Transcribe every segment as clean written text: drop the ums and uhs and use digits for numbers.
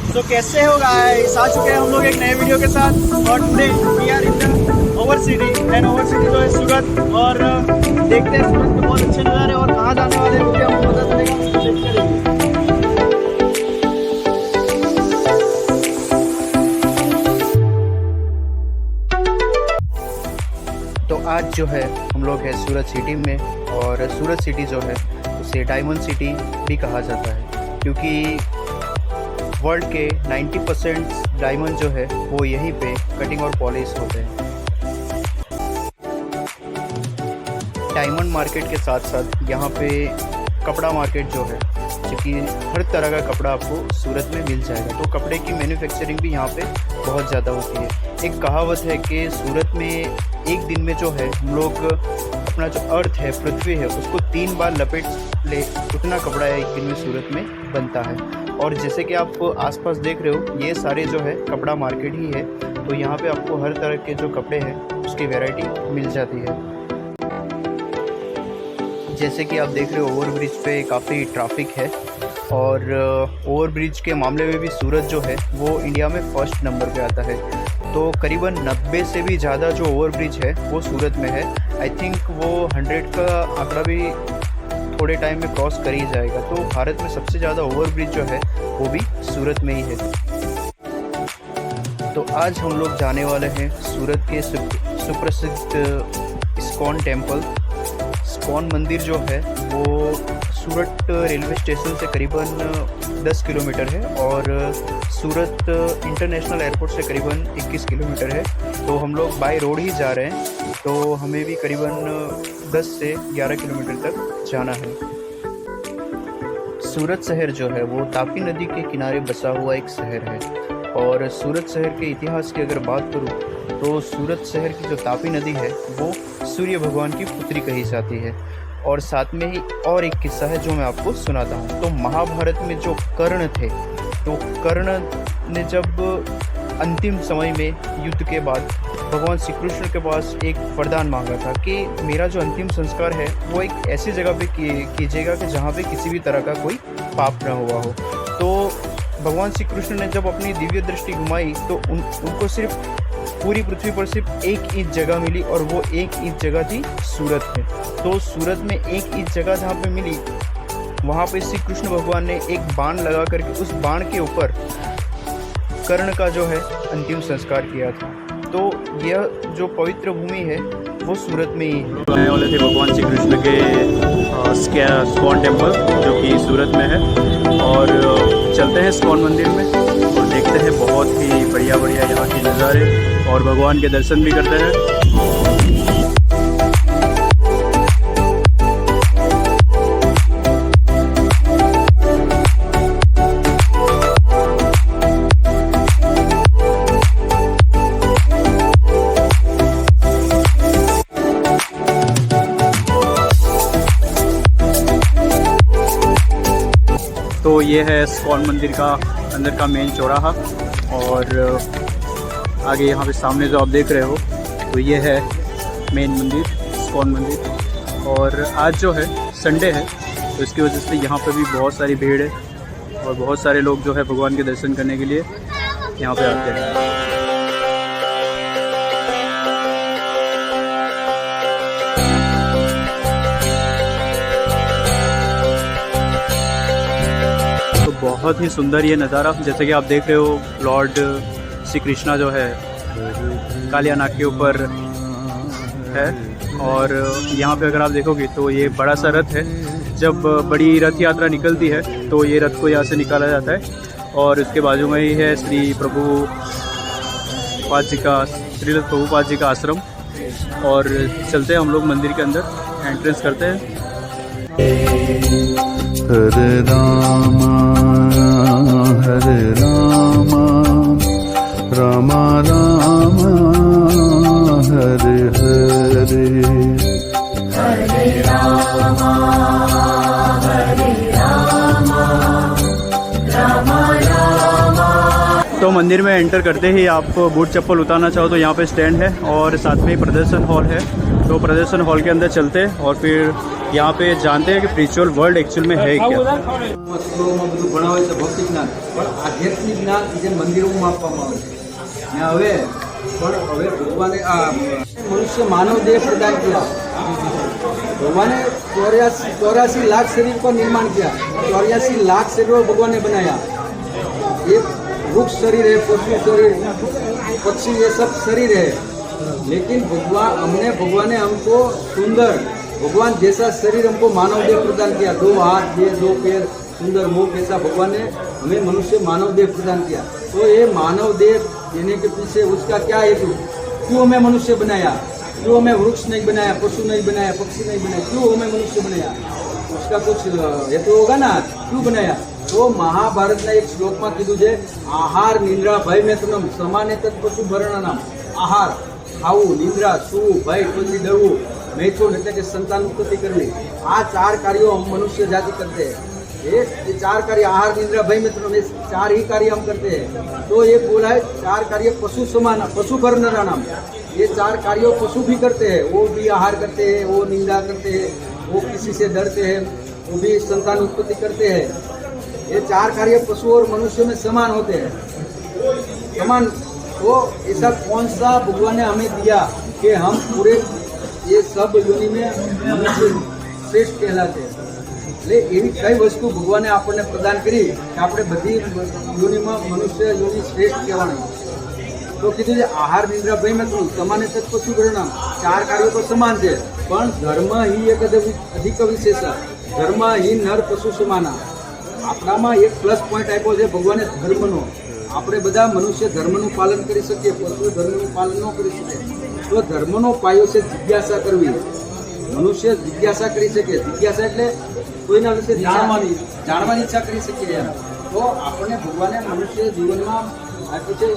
तो कैसे हो गाइस, आ चुके हैं हम लोग एक नए वीडियो के साथ। और today we are in the our city and our city जो है सूरत। और देखते हैं सूरत के बहुत अच्छे नज़ारे और कहाँ जाने वाले हैं वो भी आपको पता चलेगा। देखते रहिए। तो आज जो है हम लोग है सूरत सिटी में, और सूरत सिटी जो है उसे डायमंड सिटी भी कहा जाता है, क्योंकि वर्ल्ड के 90% डायमंड जो है वो यहीं पे कटिंग और पॉलिश होते हैं। डायमंड मार्केट के साथ साथ यहाँ पे कपड़ा मार्केट जो है, क्योंकि हर तरह का कपड़ा आपको सूरत में मिल जाएगा। तो कपड़े की मैन्युफैक्चरिंग भी यहाँ पे बहुत ज़्यादा होती है। एक कहावत है कि सूरत में एक दिन में जो है हम लोग अपना जो अर्थ है, पृथ्वी है, उसको 3 बार लपेट ले, उतना कपड़ा एक दिन में सूरत में बनता है। और जैसे कि आप आसपास देख रहे हो, ये सारे जो है कपड़ा मार्केट ही है। तो यहाँ पे आपको हर तरह के जो कपड़े हैं उसकी वैरायटी मिल जाती है। जैसे कि आप देख रहे हो, ओवरब्रिज पे काफ़ी ट्रैफिक है, और ओवरब्रिज के मामले में भी सूरत जो है वो इंडिया में फर्स्ट नंबर पे आता है। तो करीबन 90 से भी ज़्यादा जो ओवरब्रिज है वो सूरत में है। आई थिंक वो 100 का आंकड़ा भी थोड़े टाइम में क्रॉस कर ही जाएगा। तो भारत में सबसे ज़्यादा ओवरब्रिज जो है वो भी सूरत में ही है। तो आज हम लोग जाने वाले हैं सूरत के सुप्रसिद्ध इस्कॉन टेम्पल। इस्कॉन मंदिर जो है वो सूरत रेलवे स्टेशन से करीबन 10 किलोमीटर है, और सूरत इंटरनेशनल एयरपोर्ट से करीबन 21 किलोमीटर है। तो हम लोग बाय रोड ही जा रहे हैं, तो हमें भी करीबन 10 से 11 किलोमीटर तक जाना है। सूरत शहर जो है वो तापी नदी के किनारे बसा हुआ एक शहर है। और सूरत शहर के इतिहास की अगर बात करूँ तो सूरत शहर की जो तापी नदी है वो सूर्य भगवान की पुत्री कही जाती है। और साथ में ही और एक किस्सा है जो मैं आपको सुनाता हूँ। तो महाभारत में जो कर्ण थे, तो कर्ण ने जब अंतिम समय में युद्ध के बाद भगवान श्री कृष्ण के पास एक वरदान मांगा था कि मेरा जो अंतिम संस्कार है वो एक ऐसी जगह पे कीजिएगा कि जहाँ पे किसी भी तरह का कोई पाप न हुआ हो। तो भगवान श्री कृष्ण ने जब अपनी दिव्य दृष्टि घुमाई तो उनको सिर्फ पूरी पृथ्वी पर सिर्फ 1 इंच जगह मिली, और वो 1 इंच जगह थी सूरत में। तो सूरत में 1 इंच जगह जहाँ पे मिली, वहाँ पे श्री कृष्ण भगवान ने एक बाण लगा करके उस बाण के ऊपर कर्ण का जो है अंतिम संस्कार किया था। तो यह जो पवित्र भूमि है वो सूरत में ही है। आने वाले थे भगवान श्री कृष्ण के इस्कॉन टेम्पल जो कि सूरत में है, और चलते हैं इस्कॉन मंदिर में और देखते हैं बहुत ही बढ़िया यहाँ के नज़ारे, और भगवान के दर्शन भी करते हैं। तो ये है इस्कॉन मंदिर का अंदर का मेन चौराहा, और आगे यहाँ पे सामने जो आप देख रहे हो तो ये है मेन मंदिर, इस्कॉन मंदिर। और आज जो है संडे है, तो इसकी वजह से यहाँ पे भी बहुत सारी भीड़ है, और बहुत सारे लोग जो है भगवान के दर्शन करने के लिए यहाँ पे आते हैं। बहुत ही सुंदर ये नज़ारा, जैसे कि आप देख रहे हो, लॉर्ड श्री कृष्णा जो है कालिया नाग के ऊपर है। और यहाँ पे अगर आप देखोगे तो ये बड़ा सा रथ है। जब बड़ी रथ यात्रा निकलती है तो ये रथ को यहाँ से निकाला जाता है, और उसके बाजू में ही है श्री प्रभुपाद जी का आश्रम। और चलते हैं हम लोग मंदिर के अंदर, एंट्रेंस करते हैं। हरे रामा हरे रामा रामा रामा हरे हरे हरे रामा रामा रामा। तो मंदिर में एंटर करते ही आप बूट चप्पल उतारना चाहो तो यहाँ पे स्टैंड है, और साथ में ही प्रदर्शन हॉल है। तो प्रदर्शन हॉल के अंदर चलते हैं और फिर यहाँ पे जानते हैं कि स्पिरिचुअल वर्ल्ड एक्चुअल में है क्या। સ્કૂલોમાં બધું ભણાવે છે ભૌતિક જ્ઞાન, પણ આધ્યાત્મિક જ્ઞાન જે મંદિરોમાં આપવામાં આવે છે ને હવે ભગવાને આ મનુષ્ય માનવ દેહ પ્રદાન किया। भगवान ने 84 लाख शरीर का निर्माण किया। 84 लाख शरीरों भगवान ने बनाया। ये वृक्ष शरीर है, पशु शरीर, पक्षी, ये सब शरीर है, लेकिन भगवान ने हमको सुंदर भगवान जैसा शरीर हमको मानव देह प्रदान किया। 2 हाथ, 2 पैर, सुंदर मुख, ऐसा भगवान ने हमें मनुष्य मानव देह प्रदान किया। तो ये मानव देह देने के पीछे उसका क्या हेतु, क्यों हमें मनुष्य बनाया, क्यों हमें वृक्ष नहीं बनाया, पशु नहीं बनाया, पक्षी नहीं बनाया, क्यों हमें मनुष्य बनाया, उसका कुछ हेतु होगा ना, क्यों बनाया। तो महाभारत ने एक श्लोक में कीधु है, आहार निंद्रा भय मेतनम समाने तत् पशु भरणनाम। आहार खाऊ, निंद्रा सूવું, ભય પછી ડરવું, મેથુન એટલે કે સંતાન ઉત્પત્તિ કરવી, આ 4 કાર્યો हम मनुष्य जाति करते हैं। ये 4 कार्य आहार निंद्रा भय मेतनम, ये 4 ही कार्य हम करते हैं। तो ये बोला है 4 कार्य पशु समान, पशु भरणनाम। ये 4 कार्यों पशु भी करते हैं, वो भी आहार करते हैं, वो निंदा करते हैं, वो किसी से डरते हैं, वो भी संतान उत्पत्ति करते हैं। ये 4 कार्य पशु और मनुष्य में समान होते हैं, समान। तो ऐसा कौन सा भगवान ने हमें दिया कि हम पूरे ये सब योनि में मनुष्य श्रेष्ठ कहलाते हैं। એટલે એવી કઈ વસ્તુ ભગવાને આપણને પ્રદાન કરી કે આપણે બધી યોનિમાં મનુષ્ય યોનિ શ્રેષ્ઠ કહેવાની। તો કીધું છે આહાર નિંદ્રા ભય મેથુન સમાને તત્ પશુ પરિણામ। 4 કાર્યો તો સમાન છે, પણ ધર્મ હિ એક અધિક વિશેષ, ધર્મ હિ નર પશુ સમાના। આપણામાં એક પ્લસ પોઈન્ટ આપ્યો છે ભગવાને ધર્મનો। આપણે બધા મનુષ્ય ધર્મનું પાલન કરી શકીએ, પશુ ધર્મનું પાલન ન કરી શકે। તો ધર્મનો પાયો છે જિજ્ઞાસા કરવી। મનુષ્ય જિજ્ઞાસા કરી શકે, જિજ્ઞાસા એટલે કોઈના વિશે જાણવાની ઈચ્છા કરી શકીએ। તો આપણને ભગવાને મનુષ્ય જીવનમાં આપ્યું છે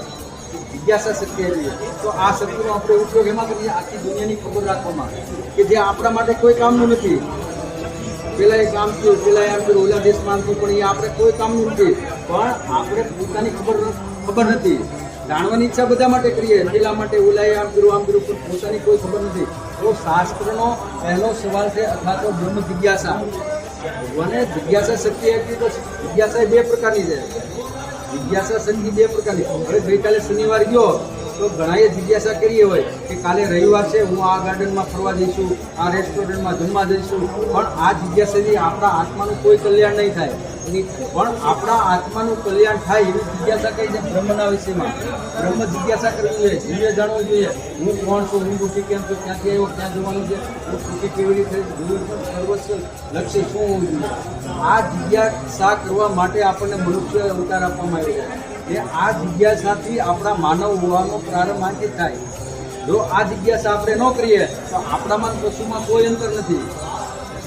જિજ્ઞાસા શક્તિ આપી છે। તો આ શક્તિનો આપણે ઉપયોગ એમાં કરીએ આખી દુનિયાની ખબર રાખવામાં, કે જે આપણા માટે કોઈ કામનું નથી। પેલા એ કામ થયું, પેલા એમ કર્યું, ઓલા દેશમાં આમ થયું, પણ એ આપણે કોઈ કામનું નથી। પણ આપણે પોતાની ખબર નથી, જાણવાની ઈચ્છા બધા માટે કરીએ, પેલા માટે ઓલાએ આમ કર્યું, પણ પોતાની કોઈ ખબર નથી। તો શાસ્ત્રનો પહેલો સવાલ છે અથવા તો બ્રહ્મ જિજ્ઞાસા। ભગવાને જિજ્ઞાસા શક્તિ આપી, તો જિજ્ઞાસા 2 પ્રકારની છે। જિજ્ઞાસા શક્તિ 2 પ્રકારની। હવે ગઈકાલે શનિવાર ગયો તો ઘણાએ જિજ્ઞાસા કરી હોય કે કાલે રવિવાર છે, હું આ ગાર્ડનમાં ફરવા જઈશું, આ રેસ્ટોરન્ટમાં જમવા જઈશું, પણ આ જિજ્ઞાસાથી આપણા આત્માનું કોઈ કલ્યાણ નહીં થાય। પણ આપણા આત્માનું કલ્યાણ થાય એવી જિજ્ઞાસા કઈ છે બ્રહ્મના વિષયમાં। બ્રહ્મ જિજ્ઞાસા કરવી જોઈએ, જીવે જાણવું જોઈએ હું કોણ છું, હું દુઃખી કેમ છું, ક્યાંથી આવ્યો, ક્યાં જવાનું છે, હું સુખી કેવી રીતે જીવન સર્વસ્વ લક્ષ્ય શું હોવું જોઈએ। આ જિજ્ઞાસા કરવા માટે આપણને મનુષ્ય અવતાર આપવામાં આવ્યો છે। એ આ જિજ્ઞાસાથી આપણા માનવ હોવાનો પ્રારંભ આથી થાય। જો આ જિજ્ઞાસા આપણે ન કરીએ તો આપણામાં પશુમાં કોઈ અંતર નથી।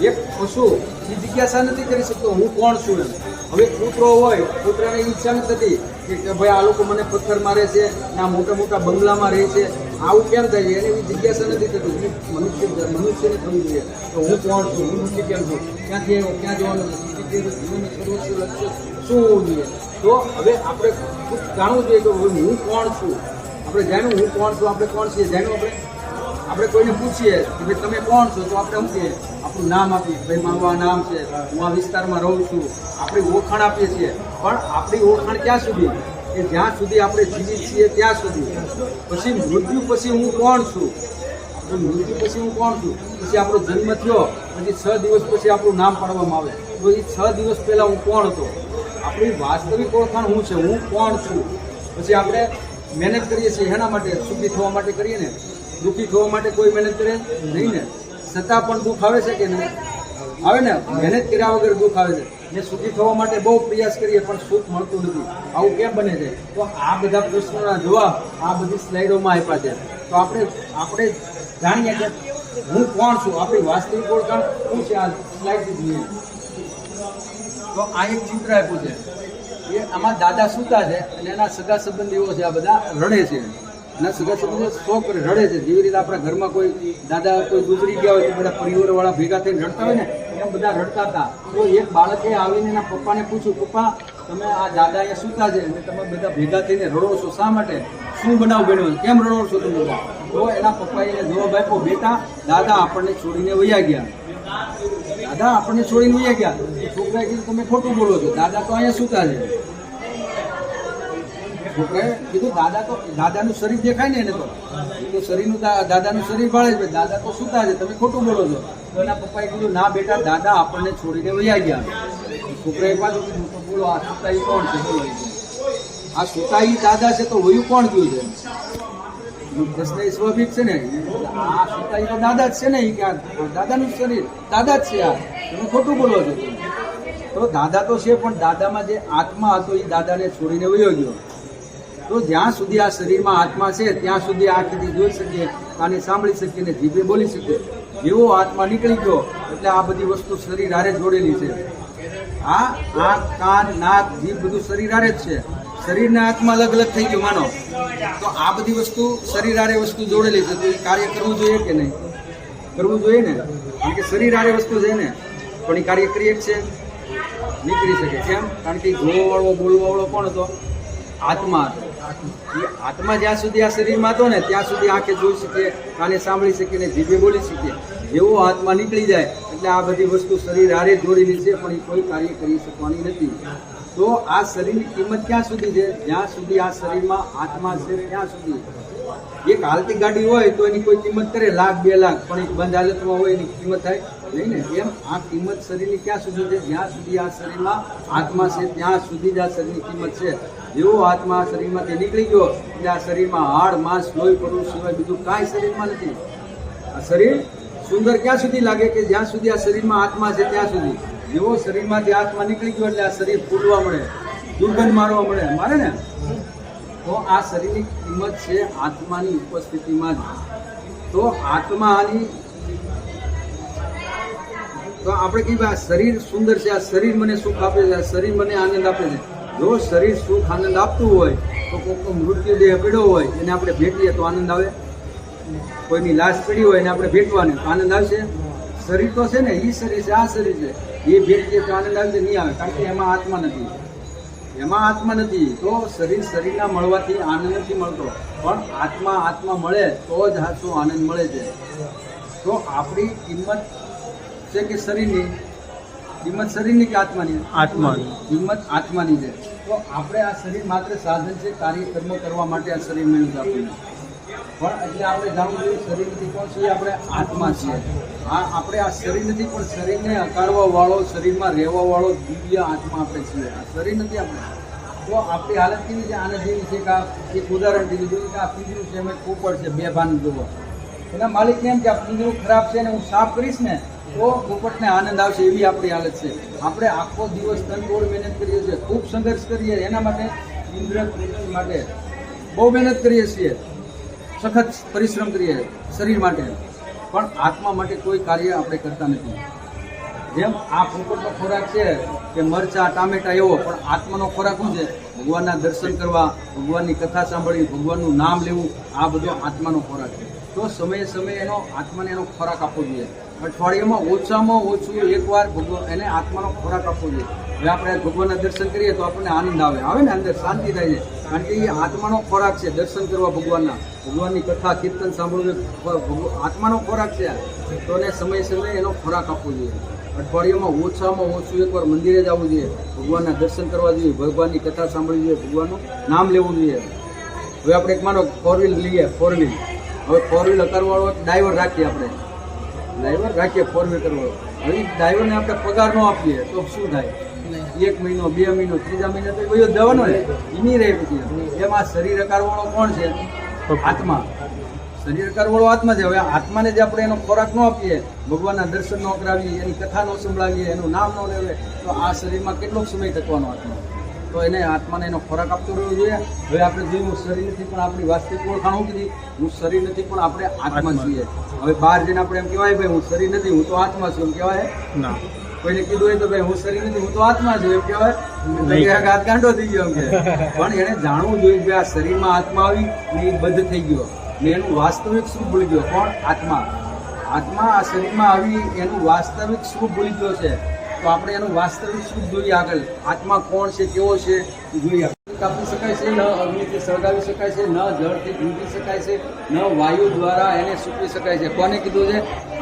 એક પશુ એ જિજ્ઞાસા નથી કરી શકતો હું કોણ છું એમ। હવે કૂતરો હોય, કૂતરાને ઈચ્છા નથી થતી કે ભાઈ આ લોકો મને પથ્થર મારે છે, આ મોટા મોટા બંગલામાં રહે છે, આવું કેમ થાય છે, એને એવી જિજ્ઞાસા નથી થતી। મનુષ્યને થવું જોઈએ તો હું કોણ છું, હું દુઃખી કેમ છું, ક્યાંથી આવ્યો, ક્યાં જવાનું છે, જીવનનું સર્વસ્વ લક્ષ્ય શું હોવું જોઈએ। તો હવે આપણે જાણવું જોઈએ કે હું કોણ છું। આપણે જાણ્યું હું કોણ છું, આપણે કોણ છીએ જાણ્યું। આપણે કોઈને પૂછીએ કે ભાઈ તમે કોણ છો, તો આપણે સમજીએ, આપણું નામ આપીએ, ભાઈ મારું આ નામ છે, હું આ વિસ્તારમાં રહું છું, આપણી ઓળખાણ આપીએ છીએ। પણ આપણી ઓળખાણ ક્યાં સુધી, કે જ્યાં સુધી આપણે જીવિત છીએ ત્યાં સુધી। પછી મૃત્યુ પછી હું કોણ છું, મૃત્યુ પછી હું કોણ છું, પછી આપણો જન્મ થયો, પછી 6 દિવસ પછી આપણું નામ પાડવામાં આવે, તો એ 6 દિવસ પહેલાં હું કોણ હતો, આપણી વાસ્તવિક ઓળખાણ હું છે, હું કોણ છું। પછી આપણે મહેનત કરીએ છીએ એના માટે, સુખી થવા માટે કરીએ ને, દુઃખી થવા માટે કોઈ મહેનત કરે નહીં ને, છતાં પણ દુઃખ આવે છે કે નહીં આવે ને, મહેનત કર્યા વગર દુઃખ આવે છે। ને સુખી થવા માટે બહુ પ્રયાસ કરીએ પણ સુખ મળતું નથી, આવું કેમ બને છે। તો આ બધા પ્રશ્નોના જવાબ આ બધી સ્લાઇડોમાં આપ્યા છે। તો આપણે જાણીએ કે હું કોણ છું, આપણી વાસ્તવિક ઓળખાણ શું છે, આ સ્લાઇડથી જોઈએ। તો આ એક ચિત્ર આપ્યું છે, એ આમાં દાદા સૂતા છે અને એના સગા સંબંધીઓ છે, આ બધા રડે છે, અને સગા સંબંધીઓ શોક રડે છે। જેવી રીતે આપણા ઘરમાં કોઈ દાદા કોઈ ગુજરી ગયા હોય તો બધા પરિવારવાળા ભેગા થઈને રડતા હોય ને, એમ બધા રડતા હતા। તો એક બાળકે આવીને એના પપ્પાને પૂછ્યું, પપ્પા તમે આ દાદા અહીંયા સૂતા છે અને તમે બધા ભેગા થઈને રડો છો શા માટે? શું બનાવ બન્યો? કેમ રડો છો તમે બધા? તો એના પપ્પાએ એને જવાબ આપ્યો, બેટા દાદા આપણને છોડીને વયા ગયા. દાદા આપણને છોડીને વયા ગયા. તો છોકરાએ કીધું તમે ખોટું બોલો છો, દાદા તો અહીંયા સૂતા છે. છોકરાએ કીધું દાદાનું શરીર દેખાય ને એને તો શરીરનું દાદાનું શરીર ભાળે છે, દાદા તો સૂતા છે, તમે ખોટું બોલો છો. તો એના પપ્પાએ કીધું ના બેટા દાદા આપણને છોડીને વયા ગયા. છોકરાએ પાછું કીધું તો બોલો આ સુતાઈ કોણ છે? બોલો આ સુતાઈ દાદા છે તો વયું કોણ ગયું છે? પ્રશ્ન એ સ્વાભાવિક છે ને, આ સુતાઈ તો દાદા જ છે ને, કે દાદાનું શરીર દાદા જ છે. આ તમે ખોટું બોલો છો. તો દાદા તો છે પણ દાદામાં જે આત્મા હતો એ દાદાને છોડીને વયો ગયો. તો જ્યાં સુધી આ શરીરમાં આત્મા છે ત્યાં સુધી આંખથી જોઈ શકીએ, કાને સાંભળી શકીએ ને જીભે બોલી શકીએ. જેવો આત્મા નીકળી ગયો એટલે આ બધી વસ્તુ શરીર હારે જોડેલી છે. આ આંખ, કાન, નાક, જીભ બધું શરીર હારે જ છે. શરીરના આત્મા અલગ અલગ થઈ ગયો માનો તો આ બધી વસ્તુ શરીર હારે વસ્તુ જોડેલી છે. તો એ કાર્ય કરવું જોઈએ કે નહીં? કરવું જોઈએ ને, કારણ કે શરીર હારે વસ્તુ છે ને. પણ એ કાર્ય કરીએ છે નહીં કરી શકે. કેમ? કારણ કે જોવા વાળો બોલવા વાળો કોણ હતો? આત્મા હતો. એ આત્મા જ્યાં સુધી આ શરીરમાં હતો ને ત્યાં સુધી આંખે જોઈ શકીએ, કાને સાંભળી શકીએ ને જીભે બોલી શકીએ. જેવો આત્મા નીકળી જાય એટલે આ બધી વસ્તુ શરીર હારે જોડેલી છે પણ એ કોઈ કાર્ય કરી શકવાની નથી. તો આ શરીરની કિંમત ક્યાં સુધી છે? જ્યાં સુધી આ શરીરમાં આત્મા છે ત્યાં સુધી. એક હાલતી ગાડી હોય તો એની કોઈ કિંમત કરે લાખ, 2 લાખ, પણ એક બંધ હાલતમાં હોય એની કિંમત થાય નહીં ને. એમ આ કિંમત શરીરની ક્યાં સુધી છે? જ્યાં સુધી આ શરીરમાં આત્મા છે ત્યાં સુધી જ આ શરીરની કિંમત છે. જેવો આત્મા આ શરીરમાંથી નીકળી ગયો એટલે આ શરીરમાં હાડ, માંસ, લોહી, પડવું સિવાય બીજું કાંઈ શરીરમાં નથી. આ શરીર સુંદર ક્યાં સુધી લાગે? કે જ્યાં સુધી આ શરીરમાં આત્મા છે ત્યાં સુધી. જેવો શરીરમાંથી આત્મા નીકળી ગયો એટલે આ શરીર ફૂલવા મળે, દુર્ગંધ મારવા મળે, મારે ને. તો આ શરીરની કિંમત છે આત્માની ઉપસ્થિતિમાં જ. તો આત્માની તો આપણે કહીએ આ શરીર સુંદર છે, આ શરીર મને સુખ આપે છે, આ શરીર મને આનંદ આપે છે. જો શરીર સુખ આનંદ આપતું હોય તો કોઈનો મૃત્યુદેહ પડ્યો હોય એને આપણે ભેટીએ તો આનંદ આવે? કોઈની લાશ પડી હોય એને આપણે ભેટવાને તો આનંદ આવશે? શરીર તો છે ને, એ શરીર છે, આ શરીર છે, એ ભેટીએ તો આનંદ આવશે? નહીં આવે, કારણ કે એમાં આત્મા નથી. એમાં આત્મા નથી. તો શરીરના મળવાથી આનંદ નથી મળતો, પણ આત્મા મળે તો જ સાચો આનંદ મળે છે. તો આપણી કિંમત છે કે શરીરની કિંમત? શરીરની કે આત્માની? આત્માની કિંમત આત્માની છે. તો આપણે આ શરીર માત્ર સાધન છે, કાર્યકર્મ કરવા માટે આ શરીર મળ્યું છે આપણને. પણ એટલે આપણે જાણવું જોઈએ શરીર નથી કોણ છીએ? આપણે આત્મા છીએ. આપણે આ શરીર નથી પણ શરીરને હકારવા વાળો, શરીરમાં રહેવા વાળો દિવ્ય આત્મા આપણે છીએ. આ શરીર નથી આપણે. તો આપણી હાલત કેવી છે? આને જેવી છે કે એક ઉદાહરણ દીધું કે આ પિંજરું છે, એમાં પોપટ છે, 2 ભાન જોવો. એના માલિક એમ કે આ પિંજરું ખરાબ છે ને હું સાફ કરીશ ને તો પોપટને આનંદ આવશે, એવી આપણી હાલત છે. આપણે આખો દિવસ તનતોડ મહેનત કરીએ છીએ, ખૂબ સંઘર્ષ કરીએ એના માટે, ઇન્દ્ર માટે બહુ મહેનત કરીએ છીએ, સખત પરિશ્રમ કરીએ શરીર માટે, પણ આત્મા માટે કોઈ કાર્ય આપણે કરતા નથી. જેમ આ પોપટનો ખોરાક છે કે મરચા, ટામેટા એવો, પણ આત્માનો ખોરાક શું છે? ભગવાનના દર્શન કરવા, ભગવાનની કથા સાંભળવી, ભગવાનનું નામ લેવું, આ બધો આત્માનો ખોરાક છે. તો સમયે સમયે એનો આત્માને એનો ખોરાક આપવો જોઈએ. અઠવાડિયામાં ઓછામાં ઓછું એકવાર એને આત્માનો ખોરાક આપવો જોઈએ. હવે આપણે ભગવાનના દર્શન કરીએ તો આપણને આનંદ આવે ને, અંદર શાંતિ થાય છે, કારણ કે એ આત્માનો ખોરાક છે. દર્શન કરવા ભગવાનની કથા, કીર્તન સાંભળવું આત્માનો ખોરાક છે. તો એને સમયે સમયે એનો ખોરાક આપવો જોઈએ. અઠવાડિયામાં ઓછામાં ઓછું એકવાર મંદિરે જવું જોઈએ, ભગવાનના દર્શન કરવા જોઈએ, ભગવાનની કથા સાંભળવી જોઈએ, ભગવાનનું નામ લેવું જોઈએ. હવે આપણે એક માનો 4 વ્હીલ લઈએ, 4 વ્હીલ. હવે 4 વ્હીલ કરવાવાળો ડ્રાઈવર રાખીએ, આપણે ડ્રાઈવર રાખીએ 4 વ્હીલ કરવાવાળો. હવે ડ્રાઈવરને આપણે પગાર ન આપીએ તો શું થાય? 1 મહિનો, 2 મહિનો, 3જા મહિને તો બધો જવાનો ને, એની રહે. પછી એમાં શરીર અકારવાળો કોણ છે? આત્મા. શરીર અકારવાળો આત્મા છે. હવે આત્માને જે આપણે એનો ખોરાક ન આપીએ, ભગવાનના દર્શન ન કરાવીએ, એની કથા ન સંભળાવીએ, એનું નામ ન લેવે, તો આ શરીરમાં કેટલો સમય ટકવાનો આત્મા? તો એને આત્માને એનો ખોરાક આપતો રહેવો જોઈએ. હવે આપણે જોયું હું શરીર નથી પણ આપણી વાસ્તવિક ઓળખાણ શું કીધી? હું શરીર નથી પણ આપણે આત્મા છીએ. હવે બહાર જઈને આપણે એમ કહેવાય ભાઈ હું શરીર નથી, હું તો આત્મા છું, એમ કહેવાય ના? કોઈને કીધું હોય તો ભાઈ હું શરીર નથી, હું તો આત્મા છું, એમ કહેવાય? હાથ ગાંડો થઈ ગયો એમ કે. પણ એને જાણવું જોઈએ કે આ શરીરમાં આત્મા આવી ને એ બંધ થઈ ગયો ને એનું વાસ્તવિક સ્વરૂપ ભૂલી ગયો. કોણ? આત્મા. આત્મા આ શરીરમાં આવી એનું વાસ્તવિક સ્વરૂપ ભૂલી ગયો છે. તો આપણે એનું વાસ્તવિક સુખ જોઈએ આગળ. આત્મા કોણ છે, કેવો છે એ જોઈએ. કાપી શકાય છે, ન અગ્નિથી સળગાવી શકાય છે, ન જળથી ભીંજી શકાય છે, ન વાયુ દ્વારા એને સૂકવી શકાય છે. કોને કીધું છે?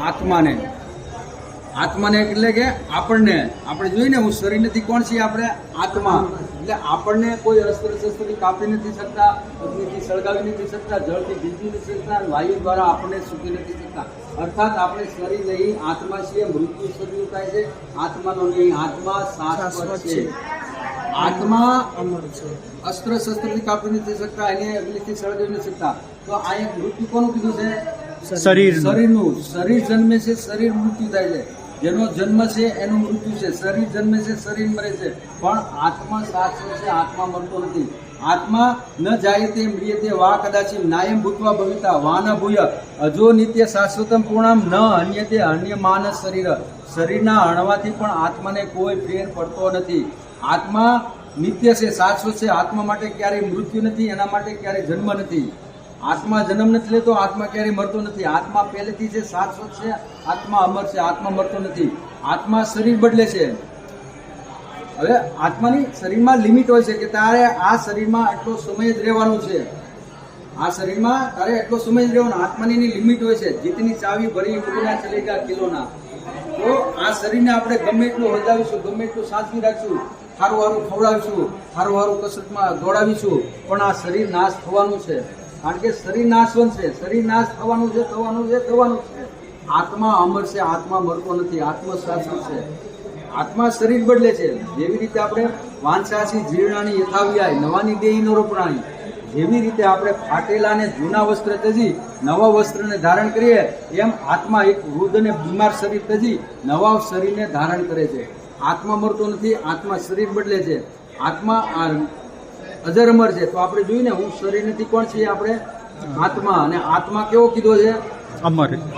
આત્માને. આત્માને એટલે કે આપણે જોઈએ ને, હું શરીર નથી, કોણ છીએ આપણે? આત્મા. એટલે આપણને કોઈ અસ્ત્ર શસ્ત્રથી કાપી નથી શકતા, અગ્નિથી સળગાવી નથી શકતા, જળથી ભીંજી નથી શકતા, વાયુ દ્વારા આપણને સૂકી નથી શકતા. અર્થાત આપણે શરીર નહીં, આત્મા છીએ. મૃત્યુ શરીર થાય છે, આત્માનો નહીં. આત્મા શાશ્વત છે. આત્મા અમર છે. અસ્ત્ર શસ્ત્રથી કાપી નથી શકતા, એને અગ્નિથી સળગાવી નથી શકતા. તો આ એક મૃત્યુ કોનું કીધું છે? શરીરનું. શરીર જન્મે છે, શરીર મૃત્યુ થાય છે. જેનો જન્મ છે એનું મૃત્યુ છે. શરીર જન્મે છે, શરીર મરે છે. પણ આત્મા શાશ્વત છે, આત્મા મરતો નથી. આત્મા ન જાયતે મ્રિયતે વા કદાચિત નાયમ ભૂતવા ભવિતા વા ન ભૂય અજો નિત્ય શાશ્વતમ પૂર્ણમ ન અન્યતે અન્યમાન શરીર. શરીરના હણવાથી પણ આત્માને કોઈ ફેર પડતો નથી. આત્મા નિત્ય છે, શાશ્વત છે. આત્મા માટે ક્યારેય મૃત્યુ નથી, એના માટે ક્યારેય જન્મ નથી. આત્મા જન્મ નથી લેતો, આત્મા ક્યારેય મરતો નથી. આત્મા પહેલેથી છે, શાશ્વત છે. આત્મા અમર છે, આત્મા મરતો નથી. આત્મા શરીર બદલે છે. હવે આત્માની શરીરમાં લિમિટ હોય છે કે તારે આ શરીરમાં આટલો સમય જ રહેવાનું છે. આ શરીરમાં તારે એટલો સમય જ રહેવાનો. આત્માની એની લિમિટ હોય છે. જીતની ચાવી ભરી ઉડના ચલેગા કિલોના. તો આ શરીરને આપણે ગમે એટલું હલાવીશું, ગમે એટલું સાચવી રાખશું, સારું સારું ખવડાવીશું, સારું સારું કસરતમાં દોડાવીશું, પણ આ શરીર નાશ થવાનું છે. કારણ કે શરીર નાશવંત છે. શરીર નાશ થવાનું છે. આત્મા અમર છે, આત્મા મરતો નથી, આત્મા શાશ્વત છે. આત્મા શરીર બદલે છે. જેવી રીતે આપણે વાંછાસી જીર્ણાની યથાવ્યાય નવાની દેહી નો રોપણાની, જેવી રીતે આપણે ફાટેલા ને જૂના વસ્ત્ર તજી નવા વસ્ત્રને ધારણ કરીએ, એમ આત્મા એક વૃદ્ધ અને બીમાર શરીર તજી નવા શરીરને ધારણ કરે છે. આત્મા મરતો નથી, આત્મા શરીર બદલે છે. આત્મા અજર અમર છે. તો આપણે જોયું ને, હું શરીર નથી, કોણ છીએ આપણે? આત્મા. અને આત્મા કેવો કીધો છે?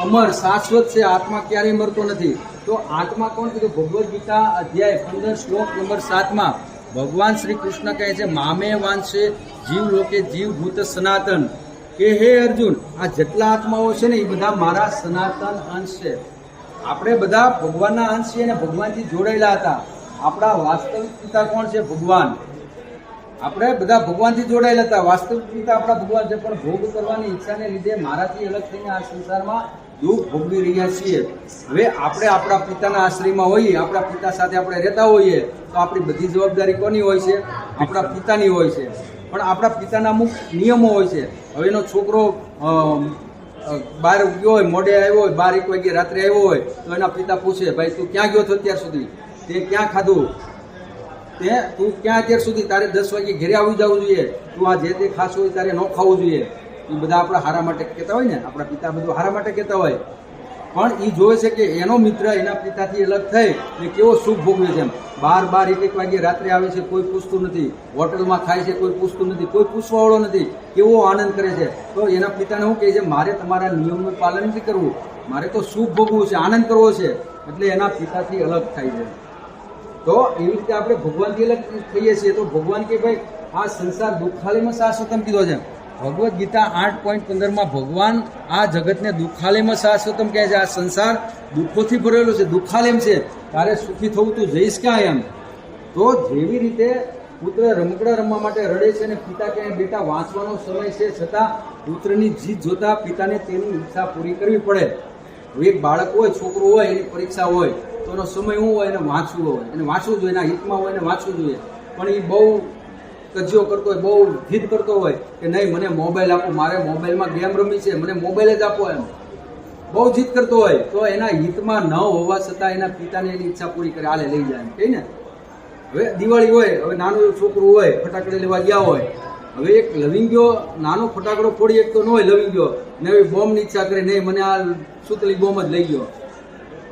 અમર, શાશ્વત છે. આત્મા ક્યારેય મરતો નથી. તો આત્મા કોણ કીધું? ભગવદ્ ગીતા અધ્યાય 15 શ્લોક નંબર 7 માં ભગવાન શ્રી કૃષ્ણ કહે છે, મામે વાંચે જીવ લોકે જીવ ભૂત સનાતન, કે હે અર્જુન, આ જેટલા આત્માઓ છે ને એ બધા મારા સનાતન અંશ છે. આપણે બધા ભગવાનના અંશ છીએ અને ભગવાનથી જોડાયેલા હતા. આપણા વાસ્તવિક પિતા કોણ છે? ભગવાન. આપણે બધા ભગવાનથી જોડાયેલા હતા. વાસ્તવિક પિતા આપણા ભગવાન છે. પણ ભોગ કરવાની ઈચ્છાને લીધે મારાથી અલગ થઈને આ સંસારમાં દુઃખ ભોગવી રહ્યા છીએ. હવે આપણે આપણા પિતાના આશ્રયમાં હોઈએ, આપણા પિતા સાથે આપણે રહેતા હોઈએ, તો આપણી બધી જવાબદારી કોની હોય છે? આપણા પિતાની હોય છે. પણ આપણા પિતાના અમુક નિયમો હોય છે. હવે એનો છોકરો બહાર ગયો હોય, મોડે આવ્યો હોય, 12-1 વાગે રાત્રે આવ્યો હોય, તો એના પિતા પૂછે, ભાઈ તું ક્યાં ગયો હતો અત્યાર સુધી? તે ક્યાં ખાધું? તું ક્યાં અત્યાર સુધી? તારે 10 વાગે ઘરે આવી જવું જોઈએ. તું આ જે તે ખાસ હોય તારે ન ખાવું જોઈએ. એ બધા આપણા હારા માટે કહેતા હોય ને, આપણા પિતા બધું હારા માટે કહેતા હોય. પણ એ જોવે છે કે એનો મિત્ર એના પિતાથી અલગ થઈ ને કેવો સુખ ભોગવે છે. 12-1 વાગે રાત્રે આવે છે, કોઈ પૂછતું નથી. હોટલમાં ખાય છે, કોઈ પૂછતું નથી, કોઈ પૂછવાવાળો નથી. કેવો આનંદ કરે છે. તો એના પિતાને શું કહે છે? મારે તમારા નિયમનું પાલન નથી કરવું, મારે તો સુખ ભોગવું છે, આનંદ કરવો છે. એટલે એના પિતાથી અલગ થાય છે. તો એવી રીતે આપણે ભગવાનથી અલગ થઈએ છીએ. તો ભગવાન કે ભાઈ આ સંસાર દુઃખાલયમાં શાશ્વતમ કીધો છે. ભગવદ્ ગીતા 8.15 ભગવાન આ જગતને દુઃખાલયમાં શાશ્વતમ કહે છે. આ સંસાર દુઃખોથી ભરેલો છે, દુઃખાલય છે. તારે સુખી થવું તું જઈશ ક્યાં એમ? તો જેવી રીતે પુત્ર રમકડા રમવા માટે રડે છે અને પિતા કહે બેટા વાંચવાનો સમય છે, છતાં પુત્રની જીત જોતા પિતાને તેની ઈચ્છા પૂરી કરવી પડે. એક બાળક હોય, છોકરો હોય, એની પરીક્ષા હોય, તો એનો સમય શું હોય? એને વાંચવું હોય, એને વાંચવું જોઈએ, એના હિતમાં હોય, એને વાંચવું જોઈએ. પણ એ બહુ કજિયો કરતો હોય, બહુ જીદ કરતો હોય કે નહીં મને મોબાઈલ આપો, મારે મોબાઈલમાં ગેમ રમી છે, મને મોબાઈલ જ આપો, એમ બહુ જીદ કરતો હોય. તો એના હિતમાં ન હોવા છતાં એના પિતાને એની ઈચ્છા પૂરી કરે, હાલે લઈ જાય કહી ને. હવે દિવાળી હોય, હવે નાનું એવું છોકરું હોય, ફટાકડે લેવા ગયા હોય, હવે એક લવિંગો નાનો ફટાકડો ફોડી એક તો ન હોય લવિંગો, ને હવે બોમ્બની ઈચ્છા કરે, નહીં મને આ સુતળી બોમ્બ જ લઈ ગયો,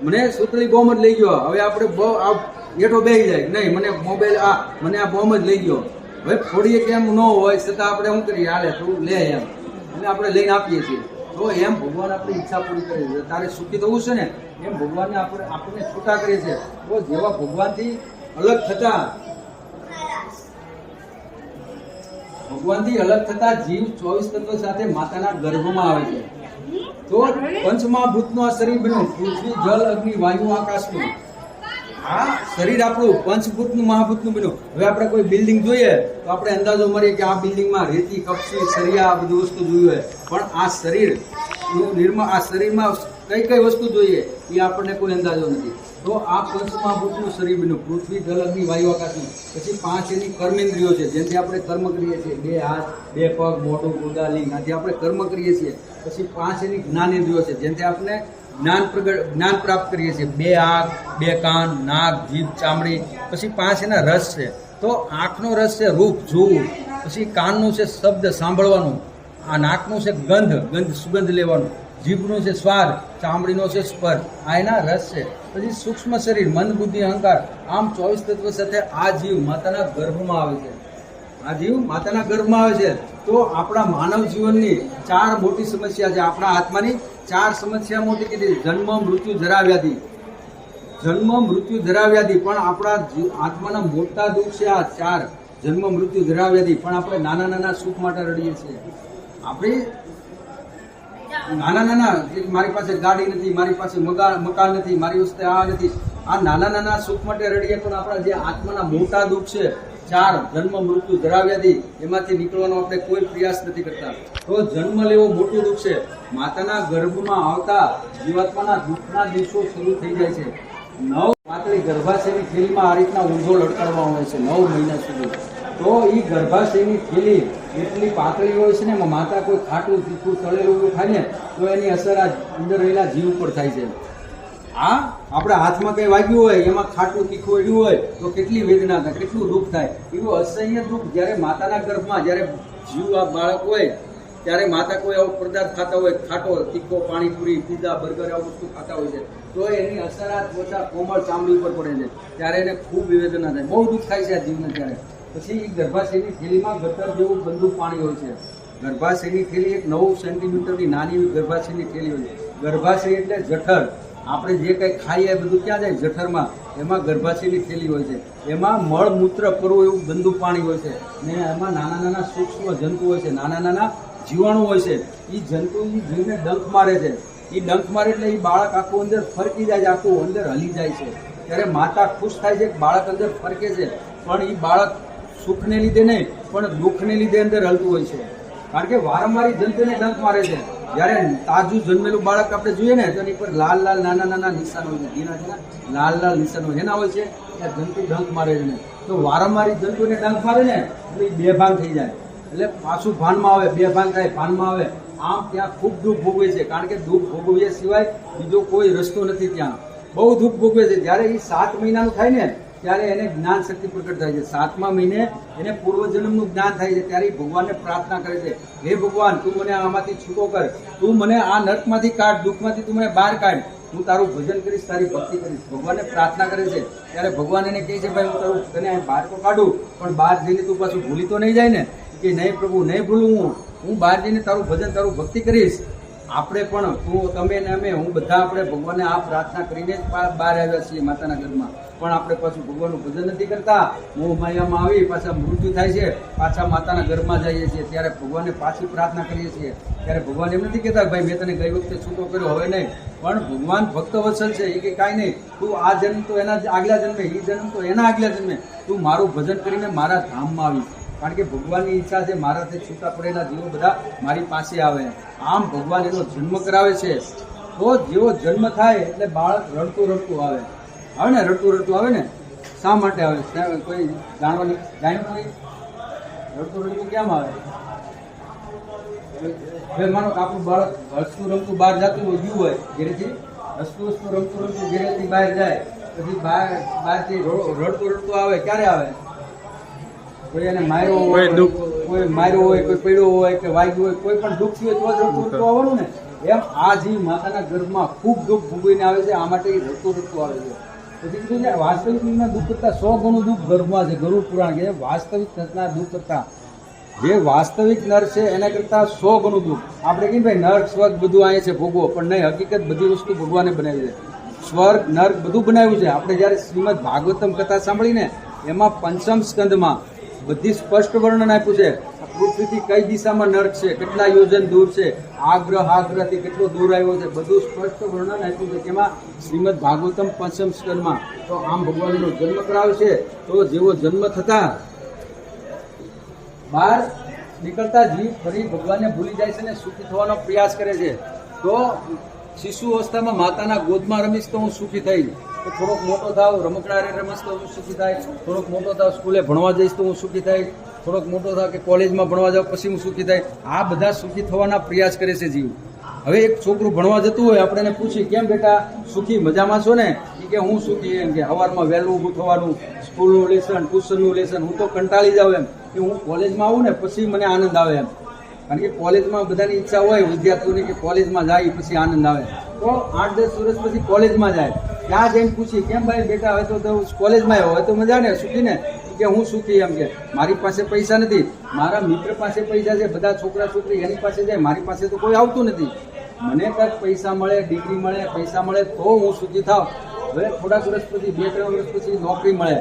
મને સુતળી બોમ્બ જ લઈ ગયો. હવે આપણે બહુ હેઠો બેસી જાય, નહીં મને મોબાઈલ મને આ બોમ્બ જ લઈ ગયો. હવે ફોડીએ કેમ ન હોય છતાં આપણે શું કરીએ? હાલે તું લે એમ, અને આપણે લઈને આપીએ છીએ. તો એમ ભગવાન આપણી ઈચ્છા પૂરી કરે છે. તારે સુખી થવું છે ને, એમ ભગવાનને આપણને છૂટા કરીએ છીએ. તો જેવા ભગવાનથી અલગ થતા જીવ 24 તત્વ સાથે માતાના ગર્ભમાં આવે છે. તો પંચમહાભૂતનું આ શરીર બન્યું, પૃથ્વી, જળ, અગ્નિ, વાયુ, આકાશનું. આ શરીર આપણું પંચભૂતનું મહાભૂતનું બન્યું. હવે આપણે કોઈ બિલ્ડિંગ જોઈએ તો આપણે અંદાજો મારીએ કે આ બિલ્ડિંગમાં રેતી, કપચી, સળિયા આ બધી વસ્તુ જોઈ હોય, પણ આ શરીરનું નિર્માણ, આ શરીરમાં કઈ કઈ વસ્તુ જોઈએ એ આપણને કોઈ અંદાજો નથી. તો આ પંચમહાભૂતનું શરીર બન્યું. પૃથ્વી, જલ, અગ્નિ, વાયુ, આકાશનું. પછી 5 એની કર્મેન્દ્રિયો છે, જેનાથી આપણે કર્મ કરીએ છીએ. 2 હાથ, 2 પગ, મોઢું, ગુદા, લિંગ, આથી આપણે કર્મ કરીએ છીએ. પછી 5 એની જ્ઞાનેન્દ્રિયો છે, જેનાથી આપણે જ્ઞાન પ્રાપ્ત કરીએ છીએ. 2 આંખ, 2 કાન, નાક, જીભ, ચામડી. પછી 5 એના રસ છે. તો આંખનો રસ છે રૂપ જોવું, પછી કાનનું છે શબ્દ સાંભળવાનું, આ નાકનું છે ગંધ સુગંધ લેવાનું, જીભનું છે સ્વાદ, ચામડીનો છે સ્પર્શ, આ એના રસ છે. પછી સૂક્ષ્મ શરીર, મન, બુદ્ધિ, અહંકાર, આમ 24 તત્વ સાથે આ જીવ માતાના ગર્ભમાં આવે છે. આ જીવ માતાના ગર્ભમાં આવે છે. તો આપણા માનવ જીવનની 4 મોટી સમસ્યા છે. આપણા આત્માની 4 સમસ્યા મોટી કીધી: જન્મ, મૃત્યુ, જરા, વ્યાધિ. જન્મ, મૃત્યુ, જરા, વ્યાધિ. પણ આપણા આત્માના મોટા દુઃખ છે આ 4: જન્મ, મૃત્યુ, જરા, વ્યાધિ. પણ આપણે નાના નાના સુખ માટે રડીએ છીએ. આપણે નાના મારી પાસે ગાડી નથી, મારી પાસે મકાન નથી, મારી પાસે આ નથી, આ નાના સુખ માટે રડીએ. પણ આપણા જે આત્માના મોટા દુઃખ છે 4: જન્મ, મૃત્યુ, જરા, વ્યાધિ, એમાંથી નીકળવાનો આપણે કોઈ પ્રયાસ નથી કરતા. તો જન્મ લેવો મોટું દુઃખ છે. માતાના ગર્ભમાં આવતા જીવાત્માના દુઃખના દિવસો શરૂ થઈ જાય છે. 9 પાતળી ગર્ભાશયની થેલીમાં આ રીતના ઊંધો લટકાડવામાં આવે છે 9 મહિના સુધી. તો એ ગર્ભાશયની થેલી એટલી પાતળી હોય છે ને, એમાં માતા કોઈ ખાટું, તીખું, તળેલું ખાય ને તો એની અસર આ અંદર રહેલા જીવ ઉપર થાય છે. આ આપણા હાથમાં કંઈ વાગ્યું હોય, એમાં ખાટું, તીખું અડ્યું હોય તો કેટલી વેદના થાય, કેટલું દુઃખ થાય. એવું અસહ્ય દુઃખ જ્યારે માતાના ગર્ભમાં, જ્યારે જીવ આ બાળક હોય ત્યારે માતા કોઈ આવો પદાર્થ ખાતા હોય, ખાટો, તીખો, પાણીપુરી, પીઝા, બર્ગર, આવું વસ્તુ ખાતા હોય છે, તો એની અસર આ ત્વચા, કોમળ ચામડી ઉપર પડે છે. ત્યારે એને ખૂબ વેદના થાય, બહુ દુઃખ થાય છે આ જીવને. ત્યારે પછી ગર્ભાશયની થેલીમાં ગટર જેવું ગંદુ પાણી હોય છે. ગર્ભાશયની થેલી એક 9 સેન્ટીમીટરની નાની એવી ગર્ભાશયની થેલી હોય છે. ગર્ભાશય એટલે જઠર. આપણે જે કંઈ ખાઈએ બધું ક્યાં જાય? જઠરમાં. એમાં ગર્ભાશયની થેલી હોય છે. એમાં મળ, મૂત્ર, પરવું એવું ગંદુ પાણી હોય છે. ને એમાં નાના સૂક્ષ્મ જંતુ હોય છે, નાના જીવાણુ હોય છે. એ જંતુ જીવને ડંખ મારે છે. એ ડંખ મારે એટલે એ બાળક આખું અંદર ફરકી જાય છે, આખું અંદર હલી જાય છે. ત્યારે માતા ખુશ થાય છે કે બાળક અંદર ફરકે છે, પણ એ બાળક સુખને લીધે નહીં પણ દુઃખને લીધે અંદર હલતું હોય છે. કારણ કે વારંવાર જંતુને ડંખ મારે છે. જ્યારે તાજું જન્મેલું બાળક આપણે જોઈએ ને તો એની પર લાલ નાના નિશાન હોય છે, ઝીણા લાલ નિશાન હોય. એના હોય છે ત્યાં જંતુ ડંખ મારે છે. તો વારંવાર જંતુને ડંખ મારે ને તો એ બેભાન થઈ જાય. એટલે પાછું ભાનમાં આવે, બેભાન થાય, ભાનમાં આવે. આમ ત્યાં ખૂબ દુઃખ ભોગવે છે. કારણ કે દુઃખ ભોગવ્યા સિવાય બીજો કોઈ રસ્તો નથી. ત્યાં બહુ દુઃખ ભોગવે છે. જ્યારે એ 7 મહિનાનું થાય ને ત્યારે એને જ્ઞાન શક્તિ પ્રગટ થાય છે. 7મા મહિને એને પૂર્વજન્મનું જ્ઞાન થાય છે. ત્યારે ભગવાનને પ્રાર્થના કરે છે, હે ભગવાન, તું મને આમાંથી છૂટો કર, તું મને આ નર્કમાંથી કાઢ, દુઃખમાંથી તું મને બહાર કાઢ, હું તારું ભજન કરીશ, તારી ભક્તિ કરીશ. ભગવાનને પ્રાર્થના કરે છે. ત્યારે ભગવાન એને કહે છે, ભાઈ હું તારું તને બહાર તો કાઢું, પણ બહાર જઈને તું પાછું ભૂલી તો નહીં જાય ને? કે નહીં પ્રભુ, નહીં ભૂલું, હું બહાર જઈને તારું ભજન, તારું ભક્તિ કરીશ. આપણે પણ, તું, તમે ને અમે, હું બધા આપણે ભગવાનને આ પ્રાર્થના કરીને જ બહાર આવ્યા છીએ માતાના ઘરમાં. પણ આપણે પાછું ભગવાનનું ભજન નથી કરતા. મોહ માયામાં આવી પાછા મૃત્યુ થાય છે, પાછા માતાના ઘરમાં જઈએ છીએ. ત્યારે ભગવાનને પાછી પ્રાર્થના કરીએ છીએ. ત્યારે ભગવાન એમ નથી કહેતા ભાઈ મેં તને ગઈ વખતે છૂટો કર્યો, હવે નહીં. પણ ભગવાન ભક્ત વત્સલ છે. એ કે કાંઈ નહીં, તું આ જન્મ તો એના આગલા જન્મે, એ જન્મ તો એના આગલા જન્મે તું મારું ભજન કરીને મારા ધામમાં આવીશ. કારણ કે ભગવાનની ઈચ્છા છે મારાથી છૂટા પડેલા જીવો બધા મારી પાસે આવે. આમ ભગવાન એનો જન્મ કરાવે છે. તો જેવો જન્મ થાય એટલે બાળક રડતું આવે ને, રડતું આવે ને. શા માટે આવે? કોઈ જાણ્યું નથી. રડતું કેમ આવે? હવે માનો કે આપણું બાળક હસતું રમતું બહાર જતું હોય, ગયું હોય ઘરેથી, હસતું રમતું ઘરેથી બહાર જાય, પછી બહારથી રડતું આવે. ક્યારે આવે? કોઈ એને માર્યો હોય, કોઈ માર્યો હોય, કોઈ પડ્યો હોય કે વાગ્યું હોય, કોઈ પણ દુઃખ થયું હોય તો રડતું આવવાનું ને. એમ આ જીવ માતાના ગર્ભમાં ખૂબ દુઃખ ભોગવીને આવે છે. આ માટે રડતું આવે છે. પછી કીધું છે વાસ્તવિકના દુઃખ કરતાં 100 ગણું દુઃખ ગર્ભમાં છે. ગરુડ પુરાણ કે વાસ્તવિક દુઃખ કરતાં, જે વાસ્તવિક નર છે એના કરતાં 100 ગણું દુઃખ. આપણે કહીએ ભાઈ નર્ક સ્વર્ગ બધું અહીંયા છે ભોગવો, પણ નહીં, હકીકત બધી વસ્તુ ભગવાને બનાવી છે. સ્વર્ગ નર્ક બધું બનાવ્યું છે. આપણે જ્યારે શ્રીમદ ભાગવતમ કથા સાંભળીને એમાં 5મ સ્કંદમાં બધી સ્પષ્ટ વર્ણન આપ્યું છે. પૃથ્વીથી કઈ દિશામાં નર્ક છે, કેટલા યોજન દૂર છે, આ ગ્રહથી કેટલો દૂર આવ્યો છે, બધું સ્પષ્ટ વર્ણન આપ્યું છે. તેમાં શ્રીમદ ભાગવતમ પંચમ સ્કંદમાં. તો આમ ભગવાનનો જન્મ કરાવશે તો જેવો જન્મ થતા બહાર નીકળતા જીવ ફરી ભગવાનને ભૂલી જાય છે ને સુખી થવાનો પ્રયાસ કરે છે. તો શિશુ અવસ્થામાં માતાના ગોદમાં રમીશ તો હું સુખી થઈશ, તો થોડોક મોટો થાવ રમકડારે રમીશ તો હું સુખી થાય, થોડોક મોટો થાવ સ્કૂલે ભણવા જઈશ તો હું સુખી થાય, થોડોક મોટો થાવ કે કોલેજમાં ભણવા જાવ પછી હું સુખી થાય. આ બધા સુખી થવાના પ્રયાસ કરે છે જીવ. હવે એક છોકરું ભણવા જતું હોય, આપણે એને પૂછીએ કેમ બેટા સુખી મજામાં છો ને, એ કે હું સુખી, એમ કે સવારમાં વહેલું ઊભું થવાનું, સ્કૂલનું લેસન, ટ્યુશનનું લેસન, હું તો કંટાળી જાઉં એમ કે હું કોલેજમાં આવું ને પછી મને આનંદ આવે એમ. કારણ કે કોલેજમાં બધાની ઈચ્છા હોય વિદ્યાર્થીઓની કે કોલેજમાં જાય પછી આનંદ આવે. તો 8-10 વર્ષ પછી કોલેજમાં જાય, ત્યાં જઈને પૂછી કેમ ભાઈ બેટા હવે તો કોલેજમાં આવ્યો, હવે તો મજા ને સુખી ને, કે હું સુખી, એમ કે મારી પાસે પૈસા નથી, મારા મિત્ર પાસે પૈસા છે, બધા છોકરા છોકરી એની પાસે જાય, મારી પાસે તો કોઈ આવતું નથી. મને કંઈક પૈસા મળે, ડિગ્રી મળે, પૈસા મળે તો હું સુખી થાવ. હવે થોડાક વર્ષ પછી 2-3 વર્ષ પછી નોકરી મળે,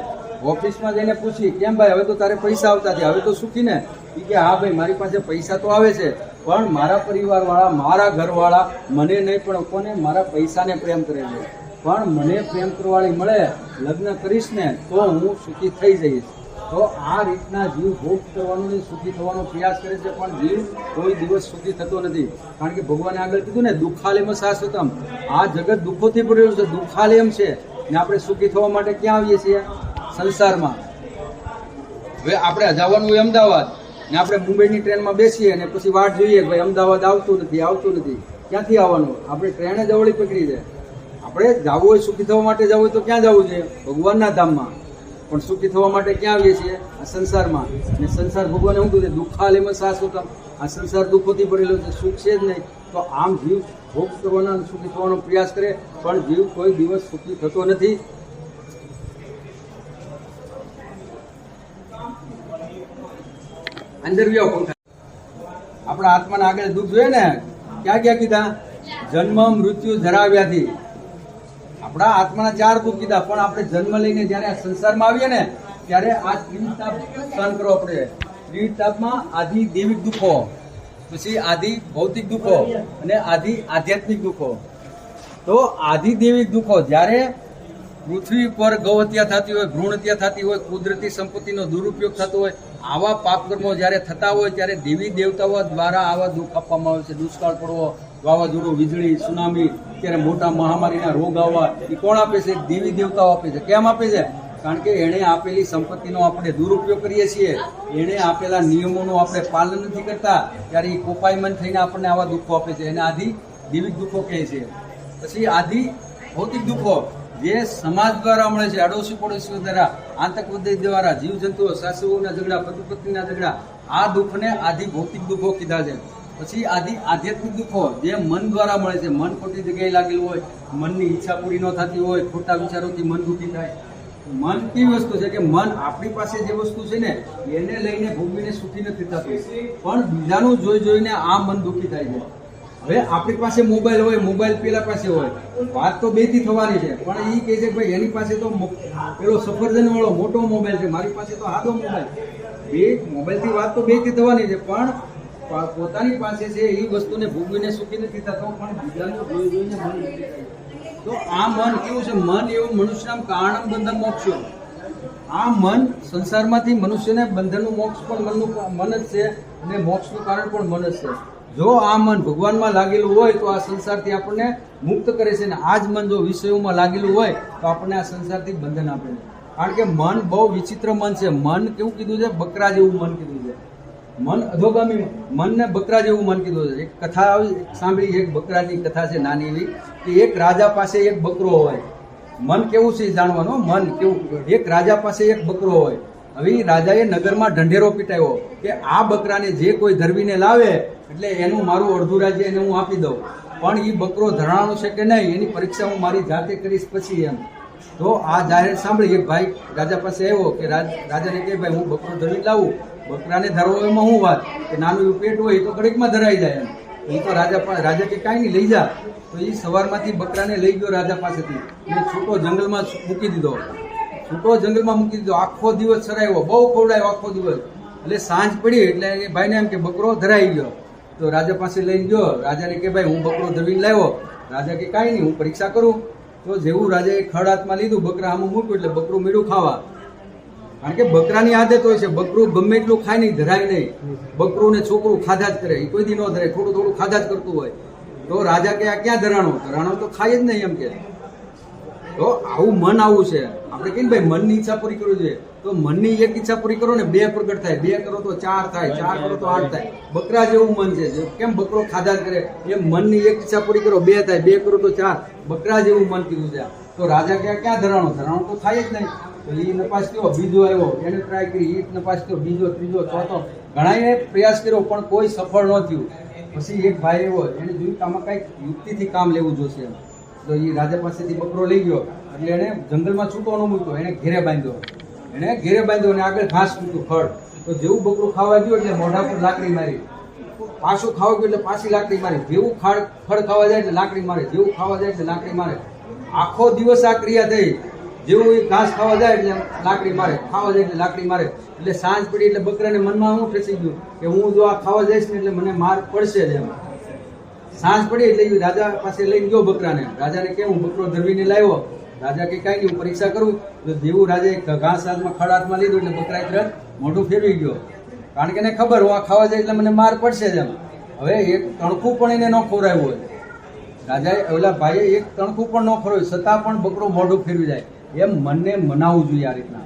ઓફિસમાં જઈને પૂછી કેમ ભાઈ હવે તો તારે પૈસા આવતા થયા, હવે તો સુખી ને, એ કે હા ભાઈ મારી પાસે પૈસા તો આવે છે પણ મારા પરિવારવાળા, મારા ઘરવાળા મને નહીં પણ કોને, મારા પૈસાને પ્રેમ કરે છે. પણ મને પ્રેમ કરવાળી મળે, લગ્ન કરીશ ને તો હું સુખી થઈ જઈશ. તો આ રીતના જીવ ભોગ કરવાનો ને સુખી થવાનો પ્રયાસ કરે છે, પણ જીવ કોઈ દિવસ સુખી થતો નથી. કારણ કે ભગવાને આગળ કીધું ને દુઃખાલયમ શાશ્વતમ, આ જગત દુઃખોથી ભરેલું છે, દુઃખાલયમ છે. ને આપણે સુખી થવા માટે ક્યાં આવીએ છીએ? સંસારમાં. હવે આપણે જવાનું હોય અમદાવાદ ને આપણે મુંબઈની ટ્રેનમાં બેસીએ ને પછી વાટ જોઈએ કે ભાઈ અમદાવાદ આવતું નથી. ક્યાંથી આવવાનું? આપણે ટ્રેને જવળી પકડી છે. આપણે જવું હોય સુખી થવા માટે જવું હોય તો ક્યાં જવું છે? ભગવાનના ધામમાં. પણ સુખી થવા માટે ક્યાં આવીએ છીએ? આ સંસારમાં. અને સંસાર ભગવાને શું કીધું? દુઃખાલયમ શાશ્વતમ. આ સંસાર દુઃખોથી ભરેલો છે, સુખ છે જ નહીં. તો આમ જીવ ભોગ કરવાનો સુખી થવાનો પ્રયાસ કરે પણ જીવ કોઈ દિવસ સુખી થતો નથી. અંદર વ્યો આપણા આત્માના આગળ દુઃખ જોઈએ ને, ક્યાં ક્યાં કીધા? જન્મ, મૃત્યુ, જરા, વ્યાધિ. આપણા આત્માના 4 દુઃખ કીધા, પણ આપણે જન્મ લઈને જયારે આ સંસારમાં આવીએ ને ત્યારે આ ત્રિતાપ સહન કરવો પડે. ત્રિતાપમાં આદિ દૈવિક દુઃખો, પછી આદિ ભૌતિક દુઃખો અને આદિ આધ્યાત્મિક દુઃખો. તો આદિ દૈવિક દુઃખો જ્યારે પૃથ્વી પર ગૌ હત્યા થતી હોય, ભ્રૂણ હત્યા થતી હોય, કુદરતી સંપત્તિનો દુરુપયોગ થતો હોય, આવા પાપ કર્મો જ્યારે થતા હોય ત્યારે દેવી દેવતાઓ દ્વારા આવા દુઃખ આપવામાં આવે છે. દુષ્કાળ પડવો, વાવાઝોડું, વીજળી, સુનામી, ત્યારે મોટા મહામારીના રોગ આવવા, એ કોણ આપે છે? દેવી દેવતાઓ આપે છે. કેમ આપે છે? કારણ કે એણે આપેલી સંપત્તિનો આપણે દુરુપયોગ કરીએ છીએ, એણે આપેલા નિયમોનું આપણે પાલન નથી કરતા, ત્યારે એ કોપાયમાન થઈને આપણને આવા દુઃખો આપે છે. એને આદિ દૈવિક દુઃખો કહે છે. પછી આદિ ભૌતિક દુઃખો જે સમાજ દ્વારા મળે છે, અડોશી પડોશીઓ દ્વારા, આતંકવાદી દ્વારા, જીવજંતુઓ, સાસુઓના ઝઘડા, પતિ પત્નીના ઝઘડા, આ દુઃખને આદિ ભૌતિક દુઃખો કીધા છે. પછી આદિ આધ્યાત્મિક દુઃખો જે મન દ્વારા મળે છે. મન ખોટી જગ્યાએ લાગેલું હોય, મનની ઈચ્છા પૂરી ન થતી હોય, ખોટા વિચારોથી મન દુઃખી થાય. મન કેવી વસ્તુ છે કે મન આપણી પાસે જે વસ્તુ છે ને એને લઈને ભોગવીને સુખી નથી થતું, પણ બીજાનું જોઈને આ મન દુઃખી થાય છે. હવે આપણી પાસે મોબાઈલ હોય, મોબાઈલ પેલા પાસે હોય, વાત તો 2 થી થવાની છે, પણ એ કહે છે કે ભાઈ એની પાસે તો પેલો સફરજન વાળો મોટો મોબાઈલ છે, મારી પાસે તો સાદો મોબાઈલ. મોબાઈલથી વાત તો 2 થી થવાની છે, પણ પોતાની પાસે છે એ વસ્તુને ભોગવીને સુખી નથી થતો, પણ બીજાનું જોઈને મન દુઃખી થાય. તો આ મન કેવું છે? મન એવું મનુષ્યના કારણમ બંધન મોક્ષો. આ મન સંસારમાંથી મનુષ્યને બંધનનું મોક્ષ પણ મન જ છે અને મોક્ષનું કારણ પણ મન જ છે. જો આ મન ભગવાનમાં લાગેલું હોય તો આ સંસારથી આપણને મુક્ત કરે છે, અને આ જ મન જો વિષયોમાં લાગેલું હોય તો આપણને આ સંસારથી બંધન આપે છે. કારણ કે મન બહુ વિચિત્ર મન છે. મન કેવું કીધું છે? બકરા જેવું મન કીધું છે. મન અધોગામી, મનને બકરા જેવું મન કીધું છે. એક કથા આવી સાંભળી, એક બકરાની કથા છે નાની એવી, કે એક રાજા પાસે એક બકરો હોય. મન કેવું છે જાણવાનું. મન કેવું? એક રાજા પાસે એક બકરો હોય. હવે રાજાએ નગરમાં ઢંઢેરો પીટાવ્યો કે આ બકરાને જે કોઈ ધરવીને લાવે એટલે એનું મારું અડધું રાજ્ય એને હું આપી દઉં, પણ એ બકરો ધરાણો છે કે નહીં એની પરીક્ષા હું મારી જાતે કરીશ પછી એમ. તો આ જાહેર સાંભળી એક ભાઈ રાજા પાસે આવ્યો કે રાજાને કહે ભાઈ હું બકરો ધરી લાવું. બકરાને ધરવો એમાં શું વાત? કે નાનું એવું પેટ હોય તો ઘડીકમાં ધરાઈ જાય એમ. એ તો રાજા કે કાંઈ નહીં, લઈ જા. તો એ સવારમાંથી બકરાને લઈ ગયો રાજા પાસેથી અને છૂટો જંગલમાં મૂકી દીધો. આખો દિવસ ચરાવ્યો, બહુ ખવડાયો આખો દિવસ. એટલે સાંજ પડી એટલે એ ભાઈને એમ કે બકરો ધરાઈ ગયો. તો રાજા પાસે લઈને ગયો. રાજાને કે ભાઈ હું બકરો ધરવીને લાવ્યો. રાજા કે કાંઈ નહીં, હું પરીક્ષા કરું. તો જેવું રાજાએ ખડ હાથમાં લીધું, બકરા આમ મૂક્યું એટલે બકરું મીઠું ખાવા. કારણ કે બકરાની આદત હોય છે, બકરું ગમે એટલું ખાય નહીં, ધરાય નહીં. બકરું ને છોકરું ખાધા જ કરે, એ કોઈ દી ન ધરાય, થોડું થોડું ખાધા જ કરતું હોય. તો રાજા કે આ ક્યાં ધરાણો તો ખાય જ નહીં એમ કે. તો આવું મન આવું છે. આપણે કહીએ ને ભાઈ મનની ઈચ્છા પૂરી કરવી જોઈએ. તો મનની એક ઈચ્છા પૂરી કરો ને 2 પ્રગટ થાય, 2 કરો તો 4 થાય, 4 કરો તો 8 થાય. બકરા જેવું મન છે. કેમ બકરો ખાધા જ કરે એમ મનની એક ઈચ્છા પૂરી કરો 2 થાય, 2 કરો તો 4. બકરા જેવું મન કીધું છે. તો રાજા ક્યાં ધરાણો તો થાય જ નહીં. તો એ નપાસ થયો, બીજો આવ્યો, એને ટ્રાય કરી, એ નપાસ થયો, બીજો, ત્રીજો, ચોથો, ઘણાએ પ્રયાસ કર્યો પણ કોઈ સફળ ન થયું. પછી એક ભાઈ એવો, એને જોયું કે આમાં કંઈક યુક્તિથી કામ લેવું જોશે એમ. તો એ રાજા પાસેથી બકરો લઈ ગયો એટલે એને જંગલમાં છૂટો ન મૂક્યો, એને ઘેરે બાંધ્યો. અને આગળ ઘાસ મૂક્યું, ખડ. તો જેવું બકરું ખાવા ગયું એટલે મોઢા પર લાકડી મારી, પાછું ખાવા ગયું એટલે પાછી લાકડી મારી, જેવું ખડ ખાવા જાય એટલે લાકડી મારે, જેવું ખાવા જાય એટલે લાકડી મારે. આખો દિવસ આ ક્રિયા થઈ. જેવું એ ઘાસ ખાવા જાય એટલે લાકડી મારે, ખાવા જાય એટલે લાકડી મારે. એટલે સાંજ પડી એટલે બકરાને મનમાં શું ફસી ગયું કે હું જો આ ખાવા જઈશ ને એટલે મને માર પડશે જ એમ. સાંજ પડી એટલે રાજા પાસે લઈને ગયો બકરાને. રાજાને કે હું બકરો ધરવીને લાવ્યો. રાજા કે કાંઈ નહીં, હું પરીક્ષા કરું. તો જેવું રાજાએ ઘાસ હાથમાં ખડ હાથમાં લીધું એટલે બકરાએ તરત મોઢું ફેરવી ગયો. કારણ કે એને ખબર હું આ ખાવા જાય એટલે મને માર પડશે જ એમ. હવે એક તણખું પણ એને ન ખવડાવ્યું હોય. રાજાએ ઓલા ભાઈએ એક તણખું પણ ન ખવડાવ્યું, છતાં પણ બકરો મોઢું ફેરવી જાય. એમ મનને મનાવવું જોઈએ. આ રીતના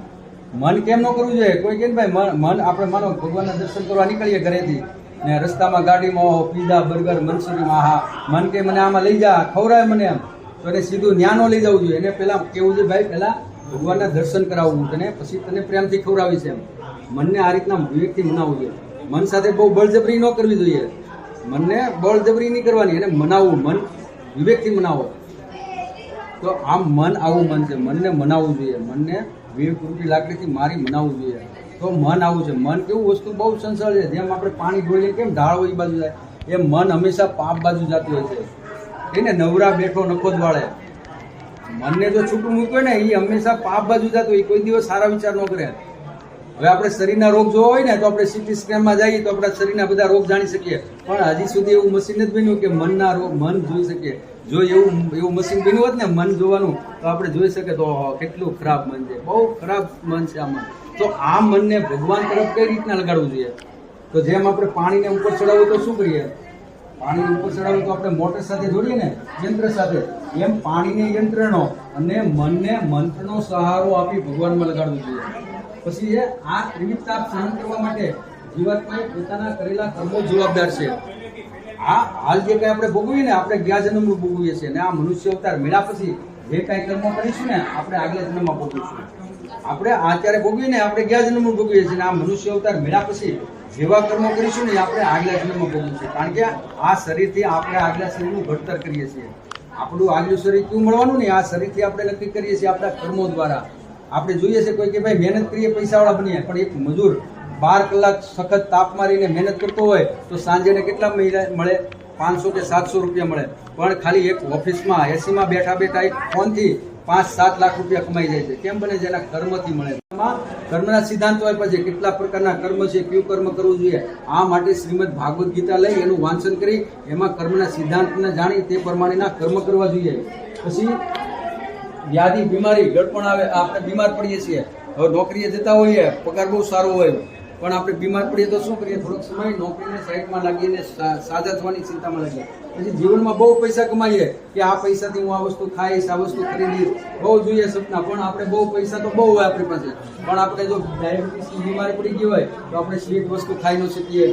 મન કેમ ન કરવું જોઈએ? કોઈ કે ભાઈ મન આપણે માનો ભગવાનના દર્શન કરવા નીકળીએ ઘરેથી ને રસ્તામાં ગાડીમાં પીઝા બર્ગર મંચુરિયન, હા મન કે મને આમાં લઈ જા, ખવડાવે મને એમ, તો એને સીધું ન્યા ન લઈ જવું જોઈએ. એને પહેલા કેવું છે ભાઈ પહેલા ભગવાનના દર્શન કરાવવું તને, પછી તને પ્રેમથી ખવડાવી છે એમ. મનને આ રીતના વિવેકથી મનાવવું જોઈએ. મન સાથે બહુ બળજબરી ન કરવી જોઈએ. મનને બળજબરી નહીં કરવાની, એને મનાવવું, મન વિવેકથી મનાવો. તો આમ મન આવું મન છે, મનને મનાવવું જોઈએ. મનને વિવેક રૂપી લાકડીથી મારી મનાવવું જોઈએ. તો મન આવું છે. મન કેવું વસ્તુ બહુ સંસળ છે. જેમ આપણે પાણી ઢોળીએ કેમ ઢાળ હોય એ બાજુ જાય, એમ મન હંમેશા પાપ બાજુ જતું હોય છે. એને નવરા બેઠો નખો જ વાળે. મનને જો છૂટું મૂક્યું ને એ હંમેશા પાપ બાજુ જતું હોય, કોઈ દિવસ સારા વિચાર ન કરે. હવે આપણે શરીરના રોગ જોવા હોય ને તો આપણે સીટી સ્કેનમાં જઈએ તો આપણા શરીરના બધા રોગ જાણી શકીએ. પણ હજી સુધી એવું મશીન નથી બન્યું કે મનના રોગ મન જોઈ શકીએ. જો એવું મશીન બન્યું હોત ને મન જોવાનું તો આપણે જોઈ શકીએ તો કેટલું ખરાબ મન છે, બહુ ખરાબ મન છે આ મન. તો આ મનને ભગવાન તરફ કઈ રીતના લગાડવું જોઈએ? તો જેમ આપણે પાણીને ઉપર ચડાવવું તો શું કરીએ? પાણીને ઉપર ચડાવવું તો આપણે મોટર સાથે જોડીએ ને, યંત્ર સાથે. એમ પાણીને યંત્રનો અને મનને મંત્રનો સહારો આપી ભગવાનમાં લગાડવું જોઈએ. પછી આ ત્રિવિધ તાપ સહન કરવા માટે જીવાત્માએ પોતાના કરેલા કર્મો જવાબદાર છે. આ હાલ જે કઈ આપણે ભોગવીએ ને, આપણે ગયા જન્મનું ભોગવીએ છીએ ને આ મનુષ્ય અવતાર મળ્યા પછી જે કઈ કર્મો કરીશું ને આપણે આગલા જન્મમાં ભોગવીશું. આપણે અત્યારે ભોગવીએ ને આપણે ગયા જન્મનું ભોગવીએ છીએ ને આ મનુષ્ય અવતાર મળ્યા પછી જેવા કર્મો કરીશું ને આપણે આગલા જન્મમાં ભોગવીશું. કારણ કે આ શરીરથી આપણે આગલા શરીરનું ઘડતર કરીએ છીએ. આપણું આગલું શરીર કેવું મળવાનું ને આ શરીરથી આપણે નક્કી કરીએ છીએ આપણા કર્મો દ્વારા. આપણે જોઈએ છે કોઈ કે ભાઈ મહેનત કરીએ પૈસાવાળા બનીએ, પણ એક મજૂર 12 કલાક સખત તાપ મારીને મહેનત કરતો હોય તો સાંજે કેટલા મળે? 500 કે 700 રૂપિયા મળે. પણ ખાલી એક ઓફિસમાં એસીમાં બેઠા બેઠા એક ફોનથી 5-7 લાખ રૂપિયા કમાઈ જાય છે. કેમ બને? જેના કર્મથી મળે. કર્મના સિદ્ધાંતો આપ્યા છે, કેટલા પ્રકારના કર્મ છે, કયું કર્મ કરવું જોઈએ. આ માટે શ્રીમદ ભાગવત ગીતા લઈ એનું વાંચન કરી એમાં કર્મના સિદ્ધાંતને જાણી તે પ્રમાણેના કર્મ કરવા જોઈએ. પછી વ્યાધિ બીમારી ગળપણ આવે, આપણે બીમાર પડીએ છીએ. હવે નોકરીએ જતા હોઈએ, પગાર બહુ સારો હોય, પણ આપણે બીમાર પડીએ તો શું કરીએ? થોડોક સમય નોકરીને સાઈડમાં લાગીને સાજા થવાની ચિંતામાં લાગીએ. પછી જીવનમાં બહુ પૈસા કમાઈએ કે આ પૈસાથી હું આ વસ્તુ ખાઈશ, આ વસ્તુ ખરીદીશ, બહુ જોઈએ સપના. પણ આપણે બહુ પૈસા તો બહુ હોય આપણી પાસે, પણ આપણે જો ડાયાબિટીસની બીમારી પડી ગઈ હોય તો આપણે સ્વીટ વસ્તુ ખાઈ ન શકીએ.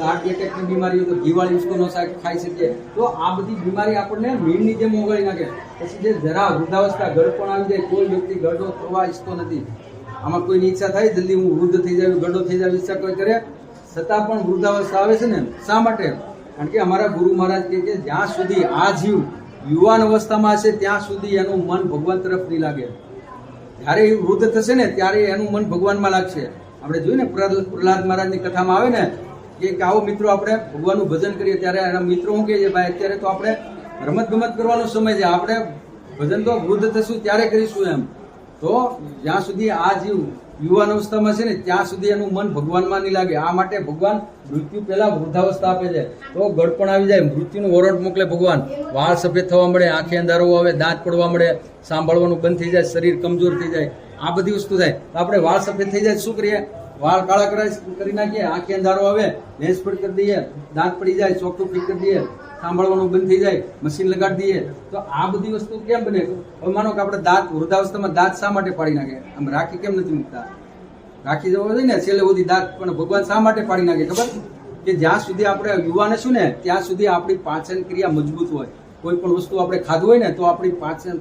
હાર્ટ એટેકની બીમારી હોય તો ઘીવાળી વસ્તુ ન ખાઈ શકીએ. તો આ બધી બીમારી આપણને મીણની જેમ ઓગળી નાખે. પછી જે જરા વૃદ્ધાવસ્થા ગળપણ આવી જાય, કોઈ વ્યક્તિ ગળડો થવા ઈચ્છતો નથી. આમાં કોઈની ઈચ્છા થાય જલ્દી હું વૃદ્ધ થઈ જાવ, ગડો થઈ જાવ, ઈચ્છા કોઈ કરે, છતાં પણ વૃદ્ધાવસ્થા આવે છે ને. શા માટે? કારણ કે અમારા ગુરુ મહારાજ કહે કે જ્યાં સુધી આ જીવ યુવાન અવસ્થામાં હશે ત્યાં સુધી એનું મન ભગવાન તરફ નહીં લાગે. જ્યારે એ વૃદ્ધ થશે ને ત્યારે એનું મન ભગવાનમાં લાગશે. આપણે જોઈએ ને પ્રહલાદ મહારાજની કથામાં આવે ને કે આવો મિત્રો આપણે ભગવાનનું ભજન કરીએ, ત્યારે એના મિત્રો શું કહે છે? ભાઈ અત્યારે તો આપણે રમત ગમત કરવાનો સમય છે, આપણે ભજન તો વૃદ્ધ થશું ત્યારે કરીશું એમ. તો જ્યાં સુધી આ જીવ યુવાન અવસ્થામાં છે ને ત્યાં સુધી એનું મન ભગવાનમાં નહીં લાગે. આ માટે ભગવાન મૃત્યુ પહેલા વૃદ્ધાવસ્થા આપે છે. તો ગળપણ આવી જાય, મૃત્યુનું વોરંટ મોકલે ભગવાન. વાળ સફેદ થવા મળે, આંખે અંધારો આવે, દાંત પડવા મળે, સાંભળવાનું બંધ થઈ જાય, શરીર કમજોર થઈ જાય, આ બધી વસ્તુ થાય. તો આપણે વાળ સફેદ થઈ જાય શું કરીએ? વાળ કાળા કરી નાખીએ, આંખે અંધારો આવે, લેન્સ ફિટ કરી દઈએ, દાંત પડી જાય, ચોકટું ફિટ કરી દઈએ, સાંભળવાનું બંધ થઈ જાય, મશીન લગાડી દઈએ. તો આ બધી વસ્તુ કેમ બને? હવે માનો કે આપણે દાંત વૃદ્ધાવસ્થામાં દાંત શા માટે પાડી નાખે? આમ રાખી કેમ નથી મૂકતા? રાખી જવા જોઈએ ને છેલ્લે સુધી દાંત, પણ ભગવાન શા માટે પાડી નાખે ખબર? કે જ્યાં સુધી આપણે યુવાન હશું ને ત્યાં સુધી આપણી પાચન ક્રિયા મજબૂત હોય. કોઈ પણ વસ્તુ આપણે ખાધું હોય ને તો આપણી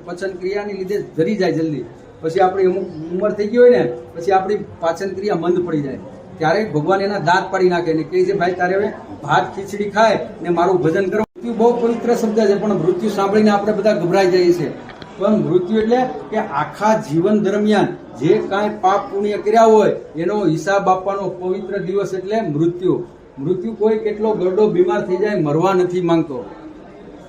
પચન ક્રિયાની લીધે જરી જાય જલ્દી. પછી આપણી અમુક ઉંમર થઈ ગઈ હોય ને પછી આપણી પાચન ક્રિયા મંદ પડી જાય. ત્યારે ભગવાન એના દાંત પાડી નાખે ને કહે છે ભાઈ તારે હવે ભાત ખીચડી ખાય ને મારું ભજન કરો. મૃત્યુ બહુ પવિત્ર શબ્દ છે, પણ મૃત્યુ સાંભળીને આપણે બધા ગભરાઈ જઈએ છીએ. પણ મૃત્યુ એટલે કે આખા જીવન દરમિયાન જે કાંઈ પાપ પુણ્ય કર્યા હોય એનો હિસાબ આપવાનો પવિત્ર દિવસ એટલે મૃત્યુ. મૃત્યુ કોઈ કેટલો ગરડો બીમાર થઈ જાય મરવા નથી માંગતો.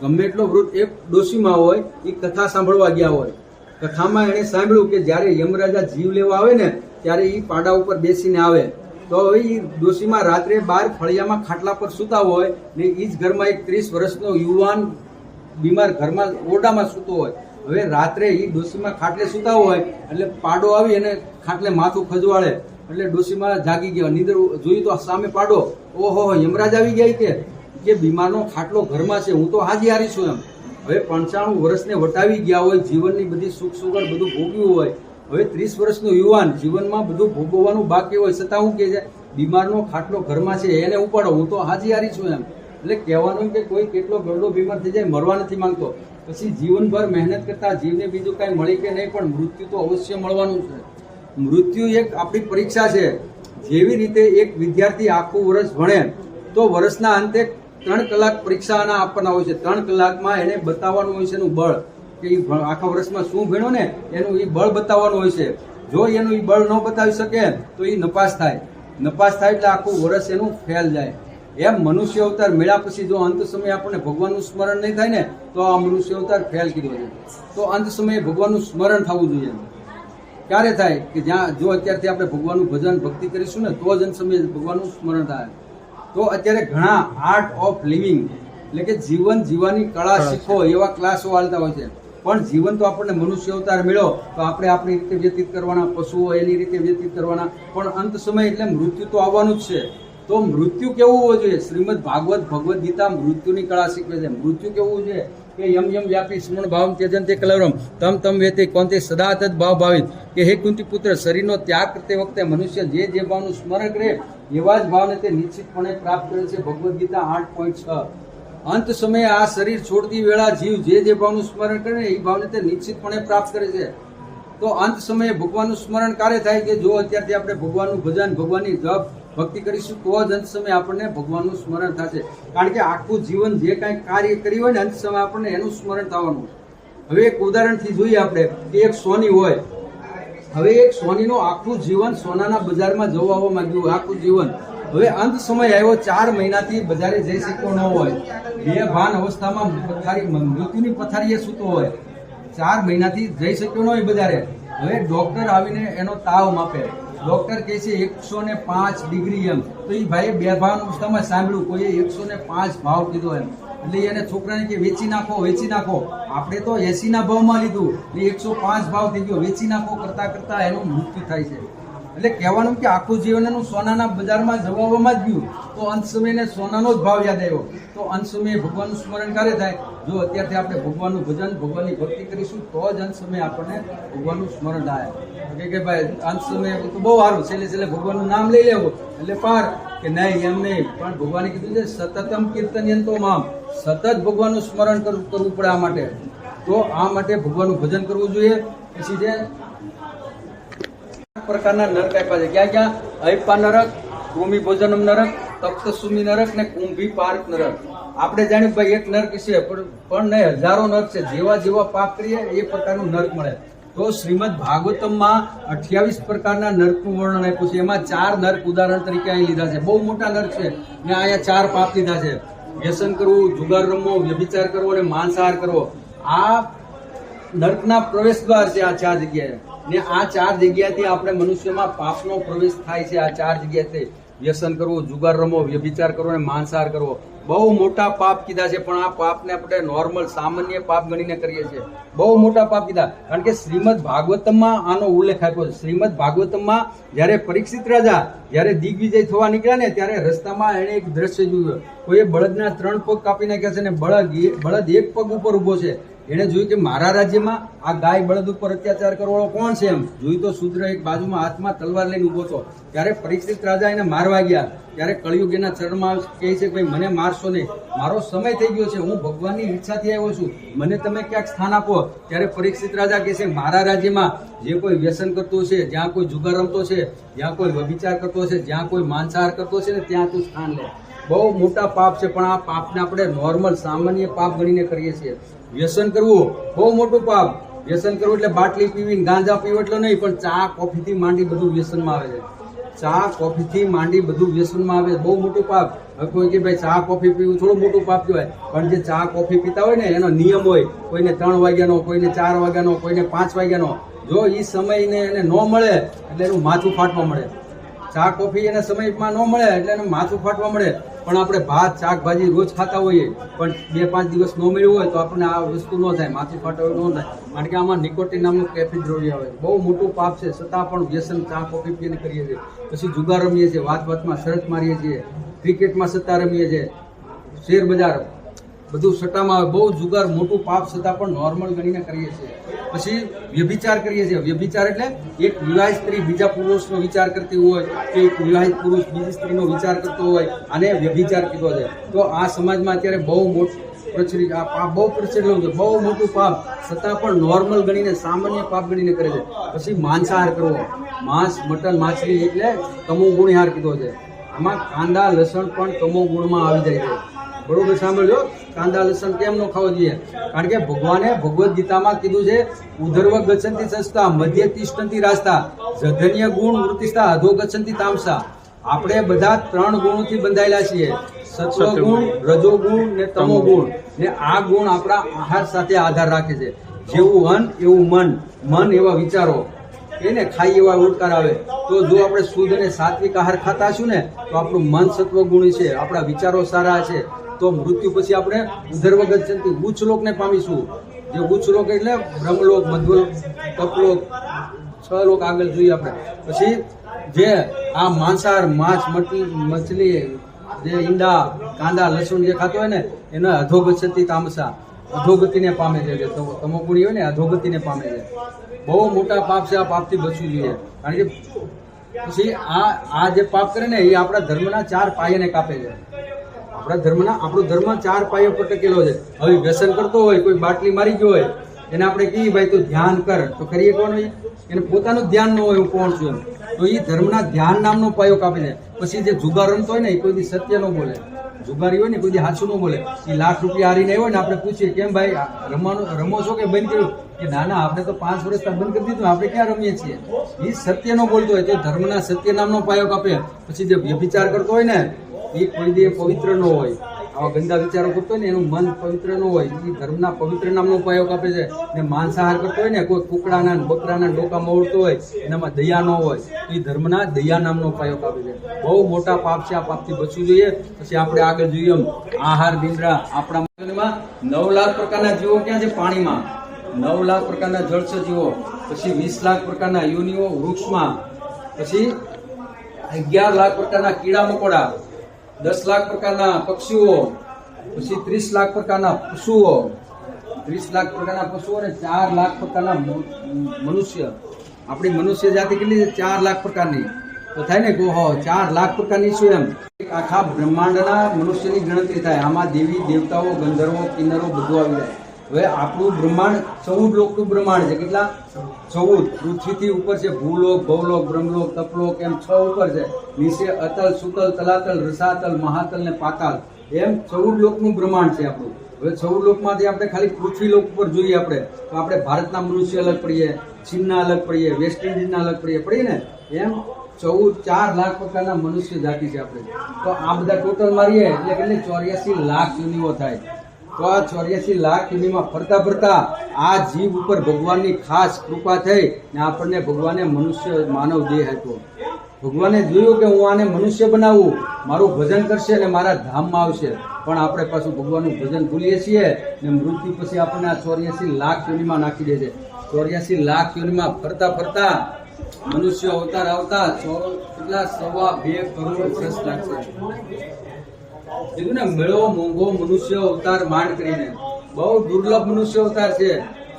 ગમે એટલો વૃદ્ધ એક ડોશીમાં હોય એ કથા સાંભળવા ગયા હોય, કથામાં એણે સાંભળ્યું કે જ્યારે યમરાજા જીવ લેવા આવે ને ત્યારે એ પાડા ઉપર બેસીને આવે. તો હવે એ ડોશીમાં રાત્રે બહાર ફળિયામાં ખાટલા પર સૂતા હોય ને એ જ ઘરમાં એક 30 વર્ષનો યુવાન બીમાર ઘરમાં ઓરડામાં સૂતો હોય. હવે રાત્રે એ ડોશીમાં ખાટલે સૂતા હોય એટલે પાડો આવી અને ખાટલે માથું ખજવાળે એટલે ડોશીમાં જાગી ગયા. નીંદર જોયું તો સામે પાડો, ઓહો યમરાજ આવી ગયા કે બીમારનો ખાટલો ઘરમાં છે, હું તો હાજી હારી છું એમ. હવે 95 વર્ષને વટાવી ગયા હોય, જીવનની બધી સુખ સુગંધ બધું ભોગવ્યું હોય. હવે 30 વર્ષનો યુવાન જીવનમાં બધું ભોગવવાનું બાકી હોય છતાં હું કે છે બીમારનો ખાટલો ઘરમાં છે એને ઉપાડો, હું તો હાજી હારી છું એમ. એટલે કહેવાનું કે કોઈ કેટલો ગરડો બીમાર થઈ જાય મરવા નથી માંગતો. પછી જીવનભર મહેનત કરતા જીવને બીજું કાંઈ મળે કે નહીં પણ મૃત્યુ તો અવશ્ય મળવાનું છે. મૃત્યુ એક આપણી પરીક્ષા છે. જેવી રીતે એક વિદ્યાર્થી આખું વર્ષ ભણે તો વર્ષના અંતે 3 કલાક પરીક્ષાના આપવાના હોય છે. 3 કલાકમાં એને બતાવવાનું હોય છે એનું બળ, કે એ આખા વર્ષમાં શું ભણ્યો ને એનું એ બળ બતાવવાનું હોય છે. જો એનું એ બળ ન બતાવી શકે તો એ નપાસ થાય. નપાસ થાય એટલે આખું વર્ષ એનું ફેલ જાય. એમ મનુષ્ય અવતાર મળ્યા પછી જો અંત સમયે આપણને ભગવાનનું સ્મરણ નહીં થાય ને તો આ મનુષ્ય અવતાર ફેલ કર્યો છે. તો અંત સમયે ભગવાનનું સ્મરણ થવું જોઈએ. ક્યારે થાય? કે જ્યાં જો અત્યારથી આપણે ભગવાનનું ભજન ભક્તિ કરીશું ને તો જ અંત સમયે ભગવાનનું સ્મરણ થાય. તો અત્યારે ઘણા આર્ટ ઓફ લિવિંગ એટલે કે જીવન જીવવાની કળા શીખો એવા ક્લાસો ચાલતા હોય છે. પણ જીવન તો આપણને મનુષ્ય અવતાર મળ્યો તો આપણે આપણી રીતે વ્યતીત કરવાના, પશુઓ એની રીતે વ્યતીત કરવાના. પણ અંત સમય એટલે મૃત્યુ તો આવવાનું જ છે. તો મૃત્યુ કેવું હોવું જોઈએ? શ્રીમદ ભાગવત ભગવદ્ ગીતા મૃત્યુની કળા શીખવે છે. મૃત્યુ કેવું છે કે યમ યમ વ્યાપી સ્મરણ ભાવમ ત્યજંતે કલવરમ તમ તમ વેતે કોંતે સદા તદ ભાવ ભાવિત. કે હે કુંતી પુત્ર, શરીરનો ત્યાગ કરતી વખતે મનુષ્ય જે ભાવનું સ્મરણ કરે એવા જ ભાવને તે નિશ્ચિતપણે પ્રાપ્ત કરે છે. ભગવદ્ ગીતા 8.6. અંત સમયે આ શરીર છોડતી વેળા જીવ જે ભાવનું સ્મરણ કરે એ ભાવને તે નિશ્ચિતપણે પ્રાપ્ત કરે છે. તો અંત સમયે ભગવાનનું સ્મરણ ક્યારે થાય? કે જો અત્યારથી આપણે ભગવાનનું ભજન ભગવાનની જપ ભક્તિ કરીશું તો જ અંત સમયે આપણને ભગવાનનું સ્મરણ થશે. કારણ કે આખું જીવન જે કાંઈ કાર્ય કર્યું હોય ને અંત સમયે આપણને એનું સ્મરણ થવાનું. હવે એક ઉદાહરણથી જોઈએ આપણે કે એક સોની હોય. હવે એક સોનીનું આખું જીવન સોનાના બજારમાં જવા આવવામાં ગયું આખું જીવન. હવે અંત સમય આવ્યો, 4 મહિનાથી બજારે જઈ શક્યો ન હોય, બેભાન અવસ્થામાં મૃત્યુની પથારીએ સૂતો હોય, 4 મહિનાથી જઈ શક્યો ન હોય બજારે. હવે ડોક્ટર આવીને એનો તાવ માપે. ડોક્ટર કહે છે 105 ડિગ્રી એમ. તો એ ભાઈ બેભાન અવસ્થામાં સાંભળ્યું કોઈએ 105 ભાવ કીધો એમ. એટલે એને છોકરાને કે વેચી નાખો વેચી નાખો. આપણે તો 80 ના ભાવમાં લીધું એટલે 105 ભાવ થઈ ગયો. વેચી નાખો કરતા કરતા એનું મૃત્યુ થાય છે. એટલે કહેવાનું કે આખું જીવન એનું સોનાના બજારમાં જવામાં જ ગયું. તો અંત સમયને સોનાનો જ ભાવ યાદ આવ્યો. તો અંત સમયે ભગવાનનું સ્મરણ ક્યારે થાય? જો અત્યારથી આપણે ભગવાનનું ભજન ભગવાનની ભક્તિ કરીશું તો જ અંત સમયે આપણને ભગવાનનું સ્મરણ થાય. કે ભાઈ અંત સમયે તો બહુ સારું, છેલ્લે ભગવાનનું નામ લઈ લેવું એટલે પાર. કે નહીં એમ નહીં, પણ ભગવાને કીધું છે સતતમ કીર્તનયંતો મામ, સતત ભગવાનનું સ્મરણ કરવું પડે. આ માટે તો આ માટે ભગવાનનું ભજન કરવું જોઈએ. પછી જે પ્રકારના નરક આપ્યા છે, ક્યાં ક્યાં? અયપા નરક, કૃમિ ભોજનમ નરક, તપ્તસુમી નરક ને કુંભી પાર્ક નરક. આપણે જાણ્યું ભાઈ એક નરક છે પણ નહીં, હજારો નરક છે. જેવા પાપ કરીએ એ પ્રકારનું નરક મળે. તો શ્રીમદ ભાગવતમમાં 28 પ્રકારના નરકનું વર્ણન આપ્યું છે. એમાં 4 નરક ઉદાહરણ તરીકે અહીં લીધા છે. બહુ મોટા નરક છે ને અહીંયા 4 પાપ લીધા છે. વ્યસન કરવું, જુગાર રમવો, વ્યભિચાર કરવો અને માંસાહાર કરવો. આ નરકના પ્રવેશ દ્વાર છે આ 4 જગ્યાએ. ને આ 4 જગ્યાથી આપણે મનુષ્યમાં પાપનો પ્રવેશ થાય છે. આ 4 જગ્યાથી વ્યસન કરવું, જુગાર રમવો, વ્યભિચાર કરવો અને માંસાહાર કરવો બહુ મોટા પાપ કીધા છે. પણ આ પાપને આપણે નોર્મલ સામાન્ય પાપ ગણીને કરીએ છીએ. બહુ મોટા પાપ કીધા, કારણ કે શ્રીમદ ભાગવતમમાં આનો ઉલ્લેખ આપ્યો છે. શ્રીમદ ભાગવતમમાં જ્યારે પરીક્ષિત રાજા જ્યારે દિગ્વિજય થવા નીકળ્યા ને ત્યારે રસ્તામાં એણે એક દ્રશ્ય જોયું. કોઈએ બળદના 3 પગ કાપી નાખ્યા છે ને બળદ એક પગ ઉપર ઊભો છે. એણે જોયું કે મારા રાજ્યમાં આ ગાય બળદ ઉપર અત્યાચાર કરવાળો કોણ છે? એમ જોયું તો શૂદ્ર એક બાજુમાં હાથમાં તલવાર લઈને ઊભો હતો. ત્યારે પરીક્ષિત રાજા એને મારવા ગયા. ત્યારે કળિયુગ એના ચરણમાં કહે છે કે ભાઈ મને મારશો નહીં, મારો સમય થઈ ગયો છે, હું ભગવાનની ઈચ્છાથી આવ્યો છું, મને તમે ક્યાંક સ્થાન આપો. ત્યારે પરીક્ષિત રાજા કહે છે મારા રાજ્યમાં જે કોઈ વ્યસન કરતો છે, જ્યાં કોઈ જુગાર રમતો છે, જ્યાં કોઈ વ્યભિચાર કરતો છે, જ્યાં કોઈ માંસાહાર કરતો છે ને ત્યાં તું સ્થાન લે. બહુ મોટા પાપ છે, પણ આ પાપને આપણે નોર્મલ સામાન્ય પાપ ગણીને કરીએ છીએ. વ્યસન કરવું બહુ મોટું પાપ. વ્યસન કરવું એટલે બાટલી પીવી, ગાંજા પીવું એટલે નહીં, પણ ચા કોફીથી માંડી બધું વ્યસનમાં આવે છે. ચા કોફીથી માંડી બધું વ્યસનમાં આવે, બહુ મોટું પાપ. હવે કોઈ કે ભાઈ ચા કોફી પીવું થોડું મોટું પાપ કહેવાય, પણ જે ચા કોફી પીતા હોય ને એનો નિયમ હોય, કોઈને 3 વાગ્યાનો, કોઈને 4 વાગ્યાનો, કોઈને 5 વાગ્યાનો, જો એ સમયને એને ન મળે એટલે એનું માથું ફાટવા મળે. ચા કોફી એના સમયમાં ન મળે એટલે એનું માથું ફાટવા મળે. પણ આપણે ભાત શાકભાજી રોજ ખાતા હોઈએ, પણ 2-5 દિવસ ન મળ્યું હોય તો આપણને આ વસ્તુ ન થાય, માથું ફાટવા ન થાય, કારણ કે આમાં નિકોટિન નામનું કેફી દ્રવ્ય આવે. બહુ મોટું પાપ છે, છતાં પણ વ્યસન ચા કોફી પીને કરીએ છીએ. પછી જુગાર રમીએ છીએ, વાતમાં શરત મારીએ છીએ, ક્રિકેટમાં સટ્ટા રમીએ છીએ, શેર બજાર બધું સટ્ટામાં આવે. બહુ જુગાર મોટું પાપ છતાં પણ નોર્મલ ગણીને કરીએ છીએ. પછી વ્યભિચાર કરીએ છીએ. વ્યભિચાર એટલે એક વિવાહિત સ્ત્રી બીજા પુરુષનો વિચાર કરતી હોય કે એક વિવાહિત પુરુષ બીજી સ્ત્રીનો વિચાર કરતો હોય, આને વ્યભિચાર કીધો છે. તો આ સમાજમાં અત્યારે બહુ મોટું પ્રચલિત આ પાપ બહુ પ્રચલિત છે, બહુ મોટું પાપ, છતાં પણ નોર્મલ ગણીને સામાન્ય પાપ ગણીને કરે છે. પછી માંસાહાર કરવો, માંસ, મટન, માછલી એટલે તમો ગુણહાર કીધો છે. આમાં કાંદા લસણ પણ તમો ગુણમાં આવી જાય છે. બરોબર સાંભળજો, કાંદા લસણ કેમ ન ખાવો જોઈએ? કારણ કે ભગવાને ભગવદ્ ગીતામાં કીધું છે ઉધર્વ ગચ્છન્તિ સંસ્થા મધ્ય તિષ્ઠન્તિ રાસ્તા જધન્ય ગુણ વૃત્તિસ્થા અધો ગચ્છન્તિ તામસા. આપણે બધા 3 ગુણોથી બંધાયેલા છીએ, સત્વગુણ, રજોગુણ ને તમોગુણ. ને આ ગુણ આપણા આહાર સાથે આધાર રાખે છે. જેવું અન્ન એવું મન, મન એવા વિચારો, એને ખાઈ એવા ઉડકાર આવે. તો જો આપણે શુદ્ધ અને સાત્વિક આહાર ખાતા હશું ને તો આપણું મન સત્વગુણી છે, આપણા વિચારો સારા છે, તો મૃત્યુ પછી આપણે ઉધર્વ ગચ્છન્તિ ઉચ્ચ લોકને પામીશું. જે ઉચ્ચ લોક એટલે બ્રહ્મલોક, મધ્યલોક, તપલોક, 6 લોક આગળ જોઈએ આપણે. પછી જે આ માંસાહાર, માંસ, મછલી, જે ઈંડા, કાંદા, લસણ જે ખાતો હોય ને એને અધો ગચ્છન્તિ તામસા, અધોગતિને પામે છે. જે તમોગુણી હોય ને અધોગતિને પામે છે. બહુ મોટા પાપ છે, આ પાપથી બચવું જોઈએ. કારણ કે પછી આ જે પાપ કરે ને એ આપણા ધર્મના 4 પાયાને કાપે છે. આપણો ધર્મ 4 પાયો પર ટકેલો છે. હવે વ્યસન કરતો હોય, કોઈ બાટલી મારી ગયો હોય, એને આપણે કહીએ ભાઈ તું ધ્યાન કર, તો કરીએ કોણ? એને પોતાનું ધ્યાન ન હોય, હું કોણ છું એમ. તો એ ધર્મના ધ્યાન નામનો પાયો કાપે છે. પછી જે જુગાર રમતો હોય ને એ કોઈ દી સત્ય ન બોલે, જુગારી હોય ને કોઈ દી હાચું ન બોલે. એ લાખ રૂપિયા હારીને આવ્યો ને આપણે પૂછીએ કેમ ભાઈ રમો છો કે બંધ કર્યું? કે ના આપણે તો 5 વર્ષ બંધ કરી દીધું, આપણે ક્યાં રમીએ છીએ? એ સત્ય ન બોલતો હોય તો ધર્મના સત્ય નામનો પાયો કાપે. પછી જે વ્યભિચાર કરતો હોય ને એ કોઈ દી પવિત્ર ન હોય, આવા ગંદા વિચારો કરતો હોય ને એનું મન પવિત્ર ન હોય, એ ધર્મના પવિત્ર નામનો પાયો કાપે છે. ને માંસાહાર કરતો હોય ને કોઈ કુકડાના બકરાના ડોકા મોડતો હોય, એનામાં દયા ન હોય, તો એ ધર્મના દયા નામનો પાયો કાપે છે. બહુ મોટા પાપ છે, આ પાપથી બચવું જોઈએ. પછી આપણે આગળ જોઈએ એમ આહાર નિંદ્રા. આપણા 9 લાખ પ્રકારના જીવો ક્યાં છે? પાણીમાં. 9 લાખ પ્રકારના જળચર જીવો, પછી 20 લાખ પ્રકારના યોનિઓ વૃક્ષમાં, પછી 11 લાખ પ્રકારના કીડા મકોડા, 10 લાખ પ્રકારના પક્ષીઓ, પછી 30 લાખ પ્રકારના પશુઓ, 30 લાખ પ્રકારના પશુઓ અને 4 લાખ પ્રકારના મનુષ્ય. આપણી મનુષ્ય જાતિ કેટલી છે? 4 લાખ પ્રકારની. તો થાય ને કહો 4 લાખ પ્રકારની શું? એમ આખા બ્રહ્માંડના મનુષ્યની ગણતરી થાય. આમાં દેવી દેવતાઓ, ગંધર્વો, કિન્નરો બધું આવી જાય. હવે આપણું બ્રહ્માંડ 14 લોકનું બ્રહ્માંડ છે. કેટલા? 14. પૃથ્વીથી ઉપર છે ભૂલોક, ભવલોક, બ્રહ્મલોક, તપલોક, એમ 6 ઉપર છે. નીચે અતલ, સુતલ, તલાતલ, રસાતલ, મહાતલ ને પાતાલ, એમ 14 લોકનું બ્રહ્માંડ છે આપણું. હવે 14 લોકમાંથી આપણે ખાલી પૃથ્વી લોક ઉપર જોઈએ આપણે તો આપણે ભારતના મનુષ્ય અલગ પડીએ, ચીનના અલગ પડીએ, વેસ્ટ ઇન્ડિઝના અલગ પડીએ ને. એમ 4 લાખ પ્રકારના મનુષ્ય જાતિ છે આપણે. તો આ બધા ટોટલ મારીએ એટલે કેટલી? 84 લાખ યોનિઓ થાય. તો આ 84 લાખ યોનીમાં ફરતા ફરતા આ જીવ ઉપર ભગવાનની ખાસ કૃપા થઈ ને આપણને ભગવાને મનુષ્ય માનવ દેહ આપ્યો. ભગવાને જોયું કે હું આને મનુષ્ય બનાવું, મારું ભજન કરશે અને મારા ધામમાં આવશે, પણ આપણે પાછું ભગવાનનું ભજન ભૂલીએ છીએ ને મૃત્યુ પછી આપણને આ 84 લાખ યોનીમાં નાખી દે છે. 84 લાખ યોનીમાં ફરતા ફરતા મનુષ્ય અવતાર આવતા કેટલા 2.5 કરોડ વર્ષ લાગશે. કીધું ને મેળો મોંઘો મનુષ્ય અવતાર માંડ કરીને બહુ દુર્લભ મનુષ્ય અવતાર છે.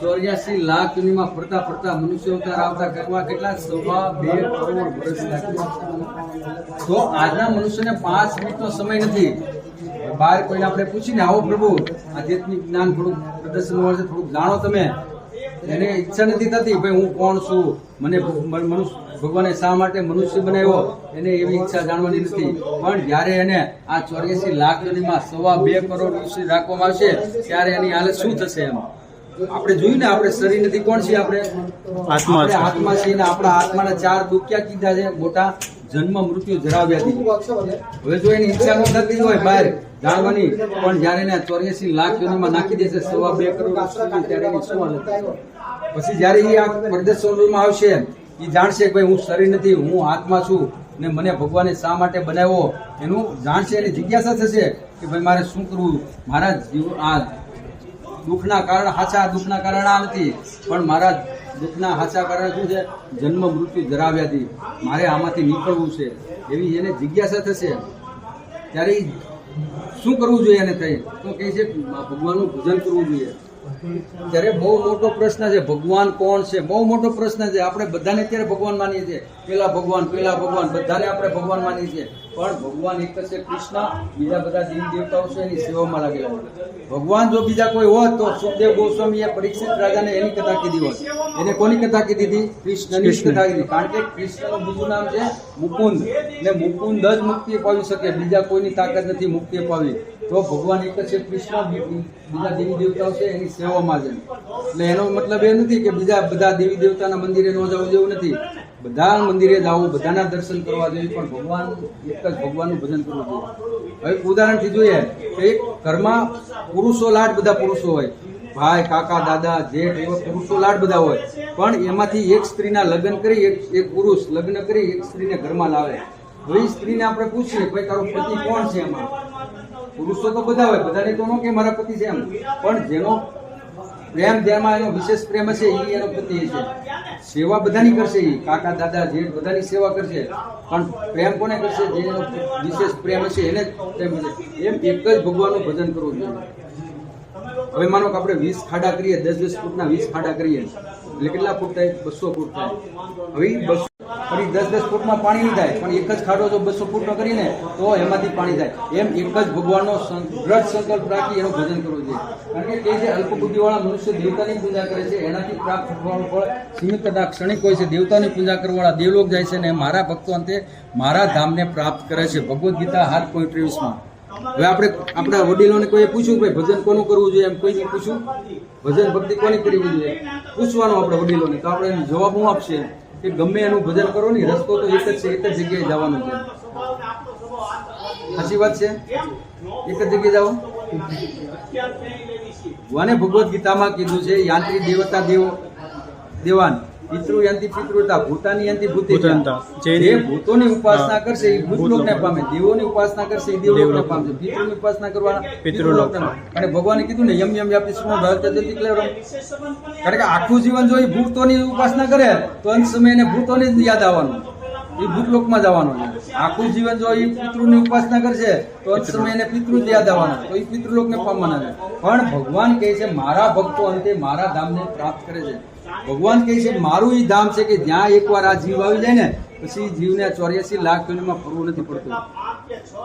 84 લાખ યોનીમાં ફરતા ફરતા મનુષ્ય અવતાર આવતા કરવા કેટલા 2.5 કરોડ વર્ષ લાગ્યા. તો આજના મનુષ્યને 5 મિનિટનો સમય નથી. બહાર કોઈને આપણે પૂછીને આવો પ્રભુ આધ્યાત્મિક જ્ઞાન થોડુંક પ્રદર્શન મળશે, થોડુંક જાણો તમે, એને ઈચ્છા નથી થતી ભાઈ હું કોણ છું, મને મનુષ્ય ભગવાને શા માટે મનુષ્ય બનાવ્યો, એને એવી ઈચ્છા જાણવાની નથી. પણ જ્યારે એને આ 84 લાખ યોનીમાં 2.5 કરોડ વર્ષ રાખવામાં આવશે ત્યારે એની હાલત શું થશે? એમ આપણે જોયું ને, આપણે શરીર નથી, કોણ છીએ? આપણે આત્મા છીએ ને આપણા આત્માના 4 દુઃખ ક્યાં કીધા છે? મોટા જન્મ મૃત્યુ જરા વ્યાધિ. હવે જો એની ઈચ્છા ન થતી હોય બહાર જાણવાની, પણ જયારે એને 84 લાખ યોનીમાં નાખી દેશે 2.5 કરોડ ત્યારે એની શું હાલત? પછી જયારે એ આ પરદેશમાં આવશે એ જાણશે કે ભાઈ હું શરીર નથી, હું આત્મા છું ને મને ભગવાને શા માટે બનાવ્યો એનું જાણશે. એની જિજ્ઞાસા થશે કે ભાઈ મારે શું કરવું, મારા જીવ આ દુઃખના કારણ હાચા દુઃખના કારણ આ નથી, પણ મારા દુઃખના હાચા કારણ શું છે? જન્મ મૃત્યુ જરા વ્યાધિ, મારે આમાંથી નીકળવું છે, એવી એને જિજ્ઞાસા થશે. ત્યારે શું કરવું જોઈએ એને થઈ? તો કહે છે ભગવાનનું ભજન કરવું જોઈએ. ત્યારે બહુ મોટો પ્રશ્ન છે, ભગવાન કોણ છે? બહુ મોટો પ્રશ્ન છે. આપણે બધાને અત્યારે ભગવાન માનીએ છીએ, પેલા ભગવાન બધાને આપણે ભગવાન માનીએ છીએ, પણ ભગવાન એક જ છે કૃષ્ણ. બીજા બધા દેવી દેવતાઓ છે એની સેવામાં લાગેલા છે. ભગવાન જો બીજા કોઈ હોત તો સુખદેવ ગોસ્વામીએ પરીક્ષિત રાજાને એની કથા કીધી હોત. એને કોની કથા કીધી હતી? કૃષ્ણની કથા કીધી. કારણ કે કૃષ્ણનું બીજું નામ છે મુકુંદ, ને મુકુંદ જ મુક્તિ અપાવી શકે, બીજા કોઈની તાકાત નથી મુક્તિ અપાવી. તો ભગવાન એક જ છે કૃષ્ણ, બીજા દેવી દેવતાઓ છે એની સેવામાં છે. એટલે એનો મતલબ એ નથી કે બીજા બધા દેવી દેવતાના મંદિરે ન જવું જેવું નથી. બધા મંદિરે જવું, બધાના દર્શન કરવા જોઈએ, પણ ભગવાન એક જ ભગવાનનું ભજન કરવું જોઈએ. હવે ઉદાહરણથી જોઈએ કે એક ઘરમાં પુરુષો લાડ, બધા પુરુષો હોય, ભાઈ કાકા દાદા જેઠ એવા પુરુષો લાડ બધા હોય, પણ એમાંથી એક સ્ત્રીના લગ્ન કરી એક પુરુષ લગ્ન કરી એક સ્ત્રીને ઘરમાં લાવે. હવે એ સ્ત્રીને આપણે પૂછીએ ભાઈ તારો પતિ કોણ છે? એમાં પુરુષો તો બધા હોય, બધાને તો ન કે મારા પતિ છે એમ, પણ જેનો પ્રેમ જેમાં એનો વિશેષ પ્રેમ હશે એ એનો પતિ છે. સેવા બધાની કરશે, એ કાકા દાદા જેઠ બધાની સેવા કરશે, પણ પ્રેમ કોને કરશે? જેનો વિશેષ પ્રેમ હશે એને જ પ્રેમ હશે. એમ એક જ ભગવાનનું ભજન કરવું જોઈએ. હવે માનો કે આપણે 20 ખાડા કરીએ, 10-10 ફૂટના 20 ખાડા કરીએ એટલે કેટલા ફૂટ થાય? 200 ફૂટ થાય. હવે 200 ફરી 10-10 ફૂટમાં પાણી નહીં થાય, પણ એક જ ખાડો જો 200 ફૂટનો કરીને તો એમાંથી પાણી થાય. એમ એક જ ભગવાનનો દ્રઢ સંકલ્પ રાખી એનું ભજન કરવું જોઈએ. કારણ કે જે અલ્પબુદ્ધિવાળા મનુષ્ય દેવતાની પૂજા કરે છે એનાથી પ્રાપ્ત થવાનું ફળ સીમિત તથા ક્ષણિક હોય છે. દેવતાની પૂજા કરવાવાળા દેવલોક જાય છે ને મારા ભક્તો અંતે મારા ધામને પ્રાપ્ત કરે છે. ભગવદ્ ગીતા 7.23. હવે આપણે આપણા વડીલોને કોઈએ પૂછ્યું ભાઈ ભજન કોનું કરવું જોઈએ? એમ કોઈને પૂછ્યું ભજન ભક્તિ કોની કરવી જોઈએ? પૂછવાનું આપણે વડીલોને, તો આપણે જવાબ શું આપશે કે ગમે એનું ભજન કરો ને, રસ્તો તો એક જ છે, એક જ જગ્યાએ જવાનું છે. સાચી વાત છે? એક જ જગ્યાએ જાઓ. ભગવાને ભગવદ્ ગીતામાં કીધું છે યાંત્રી દેવતા દેવાન પિતૃ યંતિ પિતૃતા ભૂતાની યંતિ ભૂતિતા. જે ભૂતોની ઉપાસના કરશે એ ભૂતલોકને પામે, દેવોની ઉપાસના કરશે એ દેવલોકને પામશે, પિતૃની ઉપાસના કરવાના પિતૃલોકને. અને ભગવાને કીધું ને યમ યમ વ્યાપી શું ભારત જતી ક્લેવરમ. કારણ કે આખું જીવન જો એ ભૂતોની ઉપાસના કરે તો અંત સમય એને ભૂતોની જ યાદ આવવાનું, એ ભૂતલોકમાં જવાનું છે. આખું જીવન જો એ પિતૃની ઉપાસના કરશે તો અંત સમય એને પિતૃ જ યાદ આવવાના, તો એ પિતૃલોકને પામવાના છે. પણ ભગવાન કહે છે મારા ભક્તો અંતે મારા ધામને પ્રાપ્ત કરે છે. ભગવાન કહે છે મારું એ ધામ છે કે જ્યાં એકવાર આ જીવ આવી જાય ને પછી જીવને 84 લાખ યોનીમાં ફરવું નથી પડતું.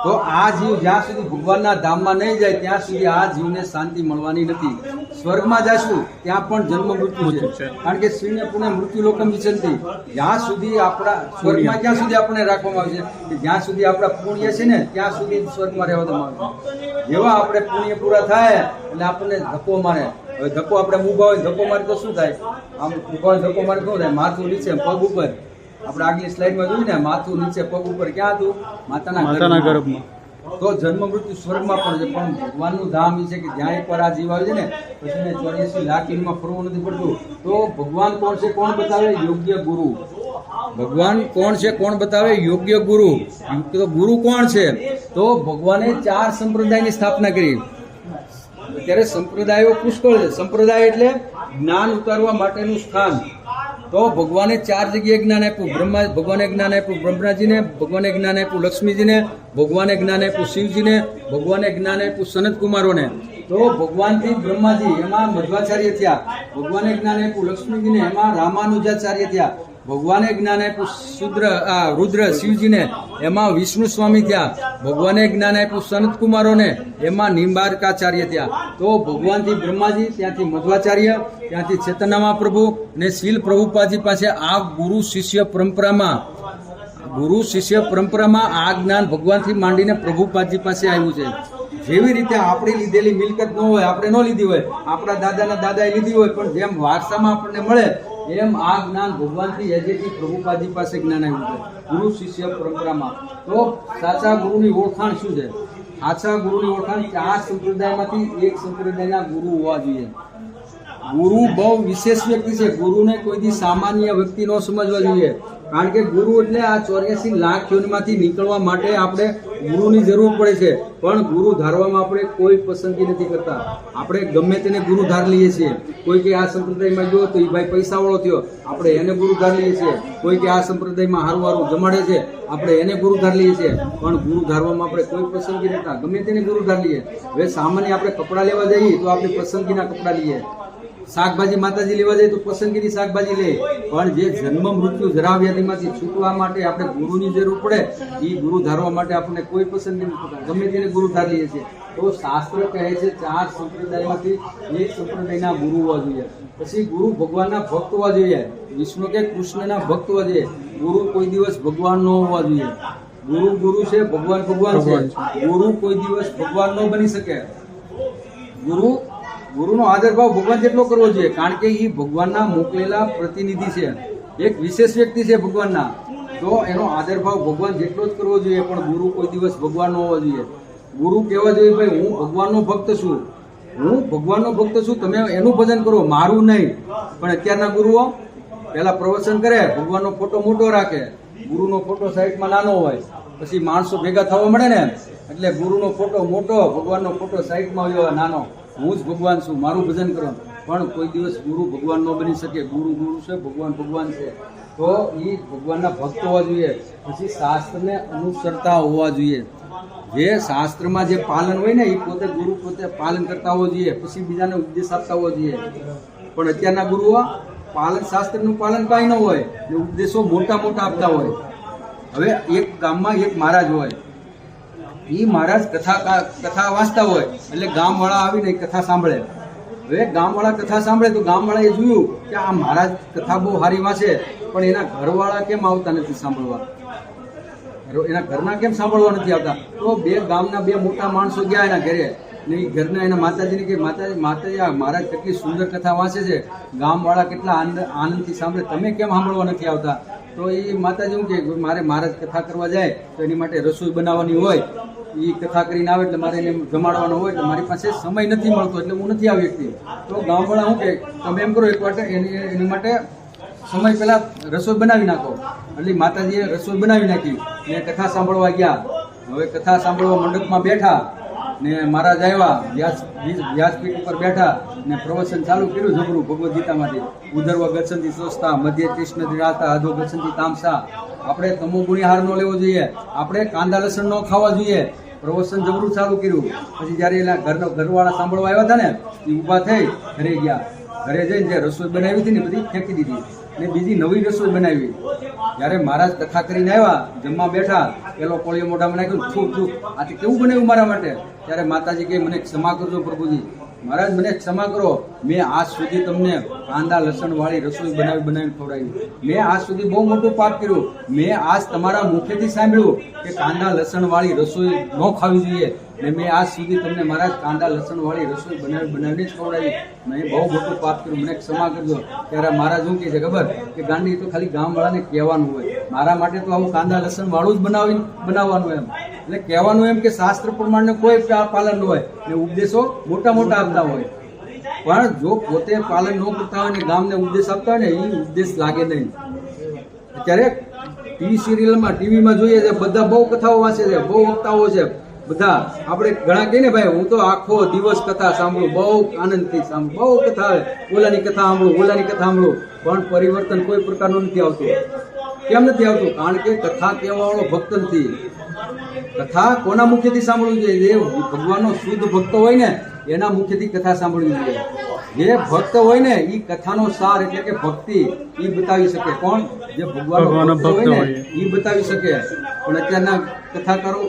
તો આ જીવ જ્યાં સુધી ભગવાનના ધામમાં નહીં જાય ત્યાં સુધી આ જીવને શાંતિ મળવાની નથી. સ્વર્ગમાં જશું ત્યાં પણ જન્મ મૃત્યુ છે. કારણ કે શૂન્ય પુણે મૃત્યુ લોકમ વિચંતી. જ્યાં સુધી આપણા સ્વર્ગમાં ક્યાં સુધી આપણને રાખવામાં આવે છે કે જ્યાં સુધી આપણા પુણ્ય છે ને ત્યાં સુધી સ્વર્ગમાં રહેવા દેવામાં આવે છે. જેવા આપણે પુણ્ય પૂરા થાય એટલે આપણને ધક્કો મારે. હવે ધક્કો આપણે ઊભા હોય ધક્કો મારે તો શું થાય? આમ ઊભા હોય ધક્કો મારે શું થાય? માથું નીચે પગ ઉપર. આપણે આગલી સ્લાઇડમાં જોયું ને, માથું નીચે પગ ઉપર ક્યાં હતું? માતાના ગર્ભમાં. તો જન્મ મૃત્યુ સ્વર્ગમાં પણ છે, પણ ભગવાનનું ધામ એ છે કે જ્યાં એકવાર આ જીવ આવે છે ને પછી એને 84 લાખ યુગમાં ફરવું નથી પડતું. તો ભગવાન કોણ છે, કોણ બતાવે? યોગ્ય ગુરુ. ભગવાન કોણ છે, કોણ બતાવે? યોગ્ય ગુરુ. તો ગુરુ કોણ છે? તો ભગવાને 4 સંપ્રદાયની સ્થાપના કરી. અત્યારે સંપ્રદાયો પુષ્કળ છે. સંપ્રદાય એટલે જ્ઞાન ઉતારવા માટેનું સ્થાન. તો ભગવાને 4 જગ્યાએ જ્ઞાન આપ્યું. ભગવાને જ્ઞાન આપ્યું બ્રહ્માજીને, ભગવાને જ્ઞાન આપ્યું લક્ષ્મીજીને, ભગવાને જ્ઞાન આપ્યું શિવજીને, ભગવાને જ્ઞાન આપ્યું સનત કુમારોને. તો ભગવાનથી બ્રહ્માજી એમાં મધ્વાચાર્ય થયા. ભગવાને જ્ઞાન આપ્યું લક્ષ્મીજીને, એમાં રામાનુજાચાર્ય થયા. ભગવાને જ્ઞાન આપ્યું રુદ્ર શિવજીને, એમાં વિષ્ણુ સ્વામી થયા. ભગવાને જ્ઞાન આપ્યું સનત કુમારોને, એમાં નિંબાર્કાચાર્ય થયા. તો ભગવાનથી બ્રહ્માજી, ત્યાંથી મધ્વાચાર્ય, ત્યાંથી ચેતના મહાપ્રભુ ને શીલ પ્રભુપાદજી પાસે આ ગુરુ શિષ્ય પરંપરામાં આ જ્ઞાન ભગવાનથી માંડીને પ્રભુપાદજી પાસે આવ્યું છે. જેવી રીતે આપણી લીધેલી મિલકત ન હોય, આપણે ન લીધી હોય, આપણા દાદાના દાદાએ લીધી હોય, પણ જેમ વારસામાં આપણને મળે એમ આ જ્ઞાન ભગવાનથી એજેથી પ્રભુપાદજી પાસે જ્ઞાન આવ્યું છે ગુરુ શિષ્ય પરંપરામાં. તો સાચા ગુરુની ઓળખાણ શું છે? સાચા ગુરુની ઓળખાણ 4 સંપ્રદાયમાંથી એક સંપ્રદાયના ગુરુ હોવા જોઈએ. ગુરુ બહુ વિશેષ વ્યક્તિ છે. ગુરુને કોઈથી સામાન્ય વ્યક્તિ ન સમજવા જોઈએ. કારણ કે ગુરુ એટલે આ 84 લાખ યોનિમાંથી નીકળવા માટે આપણે ગુરુની જરૂર પડે છે. પણ ગુરુ ધારવામાં આપણે કોઈ પસંદગી નથી કરતા. આપણે ગમે તેને ગુરુ ધાર લઈએ છીએ. કોઈ કે આ સંપ્રદાયમાં ગયો તો એ ભાઈ પૈસાવાળો થયો, આપણે એને ગુરુ ધાર લઈએ છીએ. કોઈ કે આ સંપ્રદાયમાં હારું જમાડે છે, આપણે એને ગુરુ ધાર લઈએ છીએ. પણ ગુરુ ધારવામાં આપણે કોઈ પસંદગી નથી, ગમે તેને ગુરુ ધાર લઈએ. હવે સામાન્ય આપણે કપડાં લેવા જઈએ તો આપણે પસંદગીના કપડાં લઈએ. શાકભાજી માતાજી લેવા જાય તો પસંદગીની શાકભાજી લે. પણ જે જન્મ મૃત્યુ જરા વ્યાધિમાંથી છૂટવા માટે આપણે ગુરુની જરૂર પડે, એ ગુરુ ધારવા માટે આપણને કોઈ પસંદગી નથી, ગમે તેને ગુરુ ધાર લઈએ છીએ. તો શાસ્ત્ર કહે છે 4 સંપ્રદાયમાંથી એક સંપ્રદાયના ગુરુ હોવા જોઈએ. પછી ગુરુ ભગવાનના ભક્ત હોવા જોઈએ. વિષ્ણુ કે કૃષ્ણના ભક્ત હોવા જોઈએ. ગુરુ કોઈ દિવસ ભગવાન ન હોવા જોઈએ. ગુરુ છે, ભગવાન છે. ગુરુ કોઈ દિવસ ભગવાન ન બની શકે. ગુરુનો આદર ભાવ ભગવાન જેટલો કરવો જોઈએ, કારણ કે એ ભગવાનના મોકલેલા પ્રતિનિધિ છે, એક વિશેષ વ્યક્તિ છે ભગવાનના. તો એનો આદર ભાવ ભગવાન જેટલો જ કરવો જોઈએ. પણ ગુરુ કોઈ દિવસ ભગવાન ન હોવો જોઈએ. ગુરુ કહેવા જોઈએ ભાઈ હું ભગવાનનો ભક્ત છું, તમે એનું ભજન કરો, મારું નહીં. પણ અત્યારના ગુરુઓ પહેલા પ્રવચન કરે, ભગવાનનો ફોટો મોટો રાખે, ગુરુનો ફોટો સાઈડમાં નાનો હોય. પછી માણસો ભેગા થવા મળે ને એટલે ગુરુનો ફોટો મોટો, ભગવાનનો ફોટો સાઈડમાં હોય નાનો. હું જ ભગવાન છું, મારું ભજન કરો. પણ કોઈ દિવસ ગુરુ ભગવાન ન બની શકે. ગુરુ છે, ભગવાન છે. તો એ ભગવાનના ભક્ત હોવા જોઈએ. પછી શાસ્ત્રને અનુસરતા હોવા જોઈએ. જે શાસ્ત્રમાં જે પાલન હોય ને એ ગુરુ પોતે પાલન કરતા હોવો જોઈએ. પછી બીજાને ઉપદેશ આપતા હોવો જોઈએ. પણ અત્યારના ગુરુઓ શાસ્ત્રનું પાલન કાંઈ ન હોય, ઉપદેશો મોટા આપતા હોય. હવે એક ગામમાં એક મહારાજ હોય, એ મહારાજ કથા વાંચતા હોય એટલે ગામવાળા આવીને કથા સાંભળે. હવે ગામવાળા કથા સાંભળે તો ગામવાળાએ જોયું કે આ મહારાજ કથા બહુ સારી વાંચે, પણ એના ઘરવાળા કેમ આવતા નથી સાંભળવા, એના ઘરના કેમ સાંભળવા નથી આવતા. તો ગામના બે મોટા માણસો ગયા એના ઘરે ને એ ઘરના એના માતાજીને કે માતાજી આ મહારાજ કેટલી સુંદર કથા વાંચે છે, ગામવાળા કેટલા આનંદથી સાંભળે, તમે કેમ સાંભળવા નથી આવતા? તો એ માતાજી શું કે મારે મહારાજ કથા કરવા જાય તો એની માટે રસોઈ બનાવવાની હોય, એ કથા કરીને આવે એટલે મારે એને જમાડવાનો હોય, એટલે મારી પાસે સમય નથી મળતો એટલે હું નથી આવી શકતી. તો ગામવાળા શું કે તમે એમ કરો એક વાર એની માટે સમય પહેલા રસોઈ બનાવી નાખો. એટલે માતાજીએ રસોઈ બનાવી નાખી ને કથા સાંભળવા ગયા. હવે કથા સાંભળવા મંડપમાં બેઠા ને મહારાજ આવ્યા, વ્યાસપીઠ ઉપર બેઠા ને પ્રવચન ચાલુ કર્યું જબરું ભગવદ્ ગીતામાંથી. ઉધર્વ ગચ્છન્તિ સ્વસ્થા, મધ્ય કૃષ્ણ રાતા, અધો ગચ્છન્તિ તામસા. આપણે તમો ગુણિહાર ન લેવો જોઈએ, આપણે કાંદા લસણ ન ખાવા જોઈએ. પ્રવચન જબરું ચાલુ કર્યું. પછી જ્યારે એના ઘરવાળા સાંભળવા આવ્યા હતા ને એ ઊભા થઈ ઘરે ગયા. ઘરે જઈને જે રસોઈ બનાવી હતી ને બધી ફેંકી દીધી ને બીજી નવી રસોઈ બનાવી. જ્યારે મહારાજ કથા કરીને આવ્યા, જમવા બેઠા, પેલો કોળીઓ મોઢામાં નાખ્યું, છૂટ આથી કેવું બનાવ્યું મારા માટે? ત્યારે માતાજી કહે મને ક્ષમા કરજો પ્રભુજી, મહારાજ મને ક્ષમા કરો, મેં આજ સુધી તમને કાંદા લસણ વાળી રસોઈ બનાવીને ખવડાવી. મેં આજ સુધી બહુ મોટું પાપ કર્યું. મેં આજ તમારા મુખેથી સાંભળ્યું કે કાંદા લસણ વાળી રસોઈ ન ખાવી જોઈએ ને મેં આજ સુધી તમને મહારાજ કાંદા લસણ વાળી રસોઈ બનાવીને જ ખવડાવી. મેં બહુ મોટું પાપ કર્યું, મને ક્ષમા કરજો. ત્યારે મહારાજ શું કહે છે ખબર? કે ગાંડી તો ખાલી ગામવાળાને કહેવાનું હોય, મારા માટે તો આવું કાંદા લસણ વાળું જ બનાવવાનું એમ. એટલે કહેવાનું એમ કે શાસ્ત્ર પ્રમાણને કોઈ પાલન ન હોય ને ઉપદેશો મોટા મોટા આપતા હોય, પણ જો પોતે પાલન ન કરતા હોય ને ગામને ઉપદેશ આપતા હોય ને એ ઉપદેશ લાગે નહીં. અત્યારે ટીવી સિરિયલમાં ટીવીમાં જોઈએ છે, બધા બહુ કથાઓ વાંચે છે, બહુ વક્તાઓ છે બધા. આપણે ઘણા કહીએ ને ભાઈ હું તો આખો દિવસ કથા સાંભળું, બહુ આનંદથી સાંભળું, બહુ કથા આવે, ઓલાની કથા સાંભળું, ઓલાની કથા સાંભળું, પણ પરિવર્તન કોઈ પ્રકારનું નથી આવતું. કેમ નથી આવતું? કારણ કે કથા કહેવા વાળો ભક્ત નથી. કથા કોના મુખ્યથી સાંભળવું જોઈએ? જે ભગવાનનો શુદ્ધ ભક્ત હોય ને એના મુખ્યથી કથા સાંભળવી જોઈએ. જે ભક્ત હોય ને એ કથાનો સાર એટલે કે ભક્તિ એ બતાવી શકે. કોણ? જે ભગવાનનો ભક્ત હોય ને એ બતાવી શકે. પણ અત્યારના કથાકારો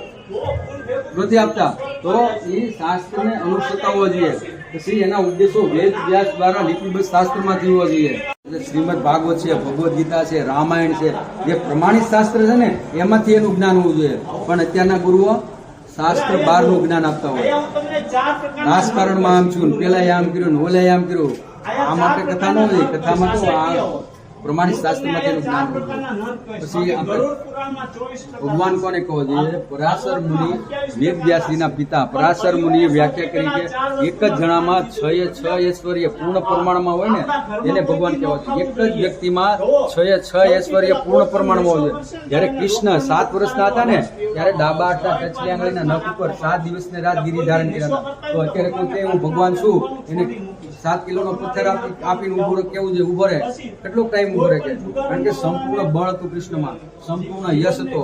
નથી આપતા, તો એ શાસ્ત્રને અનુસરતા હોવા જોઈએ. પછી એના ઉદ્દેશો વેદ વ્યાસ દ્વારા લિપિબદ્ધ શાસ્ત્રમાંથી હોવા જોઈએ. શ્રીમદ ભાગવત છે, ભગવદ્ ગીતા છે, રામાયણ છે, જે પ્રમાણિત શાસ્ત્ર છે ને એમાંથી એનું જ્ઞાન હોવું જોઈએ. પણ અત્યારના ગુરુઓ શાસ્ત્ર બહારનું જ્ઞાન આપતા હોય. રાજકારણમાં આમ છું, પેલા આમ કર્યું, ઓલા આમ કર્યું. આ માટે કથા ન હોય. કથામાં તો આ પ્રમાણિત શાસ્ત્રમાંથી એનું જ્ઞાન હોય. પછી આપણે ભગવાન કોને કહો જોઈએ? પરાશર મુનિ, વેદવ્યાસજીના પિતા પરાશર મુનિએ વ્યાખ્યા કરી કે એક જ જણામાં 6 એ 6 ઐશ્વર્ય પૂર્ણ પ્રમાણમાં હોય ને એને ભગવાન કહેવાય છે. એક જ વ્યક્તિમાં 6 એ 6 ઐશ્વર્ય પૂર્ણ પ્રમાણમાં હોય. જ્યારે કૃષ્ણ 7 વર્ષના હતા ને ત્યારે ડાબા હાથના ટચલી આંગળીના નખ ઉપર 7 દિવસ ને રાત ગિરી ધારણ કર્યા હતા. તો અત્યારે કોઈ કહે હું ભગવાન છું, એને 7 કિલોનો પથ્થર આપીને ઉભો કેવું છે? ઉભો રહે કેટલો ટાઈમ ઉભો રહે? કારણ કે સંપૂર્ણ બળ હતું કૃષ્ણમાં, સંપૂર્ણ યશ હતો.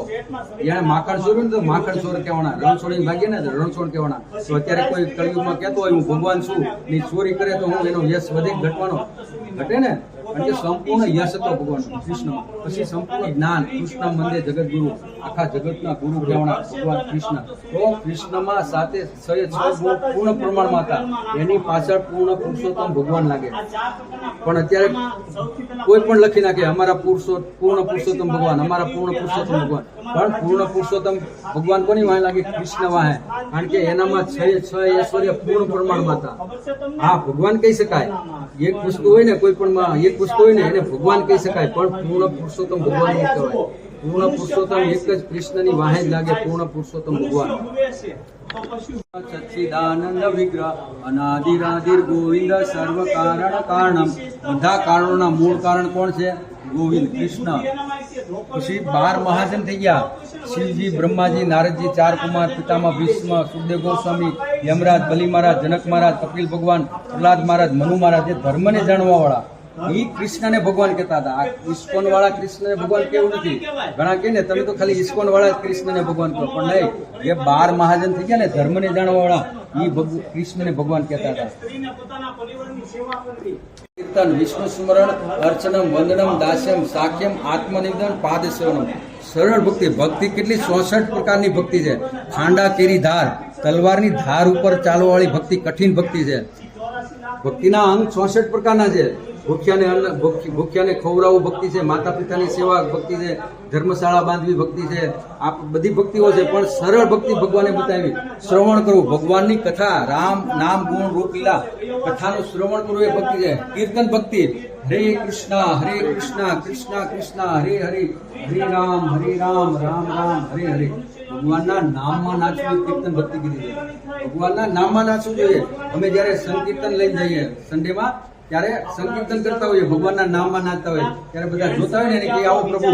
એને માખણ છોડ્યું ને તો માખણ છોડ કહેવાના, રણ છોડીને ભાગીએ ને તો રણછોડ કહેવાના. તો અત્યારે કોઈ કળિયુગમાં કહેતો હોય હું ભગવાન છું ને ચોરી કરે તો હું એનો યશ વધે ઘટવાનો ઘટે ને? કારણ કે સંપૂર્ણ યશ હતો ભગવાન કૃષ્ણમાં. પછી સંપૂર્ણ જ્ઞાન, કૃષ્ણ મંદિર જગતગુરુ, આખા જગતના ગુરુ કહેવાના ભગવાન કૃષ્ણ. તો કૃષ્ણમાં 7 એ 6 ગુણ પૂર્ણ પ્રમાણમાં હતા. એની પાછળ પૂર્ણ પુરુષોત્તમ ભગવાન લાગે. પણ અત્યારે કોઈ પણ લખી નાખે અમારા પૂર્ણ પુરુષોત્તમ ભગવાન, અમારા પૂર્ણ પુરુષોત્તમ ભગવાન. પણ પૂર્ણ પુરુષોત્તમ ભગવાન કોની વાહે લાગે? કૃષ્ણ વાહે. કારણ કે એનામાં 6 એ 6 ઐશ્વર્ય પૂર્ણ પ્રમાણમાં હતા. હા, ભગવાન કહી શકાય. એક વસ્તુ હોય ને કોઈ પણ એક વસ્તુ હોય ને એને ભગવાન કહી શકાય, પણ પૂર્ણ પુરુષોત્તમ ભગવાન નહીં કહેવાય. પૂર્ણ પુરુષોત્તમ એક જ કૃષ્ણની વાહે જ લાગે, પૂર્ણ પુરુષોત્તમ ભગવાન. સચ્ચિદાનંદ વિગ્રહ અનાદિરાદિર ગોવિંદ સર્વ કારણ કારણમ. બધા કારણોના મૂળ કારણ કોણ છે? ગોવિંદ કૃષ્ણ. પછી 12 મહાજન થઈ ગયા. શિવજી, બ્રહ્માજી, નારદજી, 4 કુમાર, પિતામહ ભીષ્મ, સુખદેવ ગોસ્વામી, યમરાજ, બલિ મહારાજ, જનક મહારાજ, કપિલ ભગવાન, પ્રહલાદ મહારાજ, મનુ મહારાજ, જે ધર્મને જાણવા વાળા એ કૃષ્ણને ભગવાન કહેતા હતા. આ ઇસ્કોન વાળા કૃષ્ણને ભગવાન કેવું નથી. ઘણા કહે ને તમે તો ખાલી ઇસ્કોન વાળા કૃષ્ણને ભગવાન કહો, પણ નહીં. જે 12 મહાજન થઈ ગયા ને ધર્મને જાણવા વાળા એ કૃષ્ણને ભગવાન કહેતા હતા. કીર્તન, વિષ્ણુ સ્મરણ, અર્ચનમ, વંદનમ, દાસ્યમ, સાખ્યમ, આત્મનિવેદન, પાદ સેવનમ. સરળ ભક્તિ. ભક્તિ કેટલી? 64 પ્રકારની ભક્તિ છે. ખાંડા કેરી ધાર, તલવારની ધાર ઉપર ચાલવા વાળી ભક્તિ કઠિન ભક્તિ છે. ભક્તિના અંગ 64 પ્રકારના છે. ભૂખ્યાને ખવડાવવું ભક્તિ છે, માતા પિતાની સેવા ભક્તિ છે, ધર્મશાળા બાંધવી ભક્તિ છે. આ બધી ભક્તિઓ છે. પણ સરળ ભક્તિ ભગવાને બતાવી. શ્રવણ કરવું, ભગવાનની કથા, રામ નામ ગુણ રૂપ લીલા કથાનું શ્રવણ કરવું એ ભક્તિ છે. કીર્તન ભક્તિ. હરે કૃષ્ણ કૃષ્ણ કૃષ્ણ હરે હરે, હરે રામ રામ રામ હરે હરે. ભગવાનના નામમાં નાચવું કીર્તન ભક્તિ કીધી છે. ભગવાનના નામમાં નાચવું જોઈએ. અમે જયારે સંકીર્તન લઈને જઈએ સન્ડેમાં ત્યારે સંકીર્તન કરતા હોઈએ, ભગવાનના નામમાં નાચતા હોય ત્યારે બધા જોતા હોય ને કે આવો પ્રભુ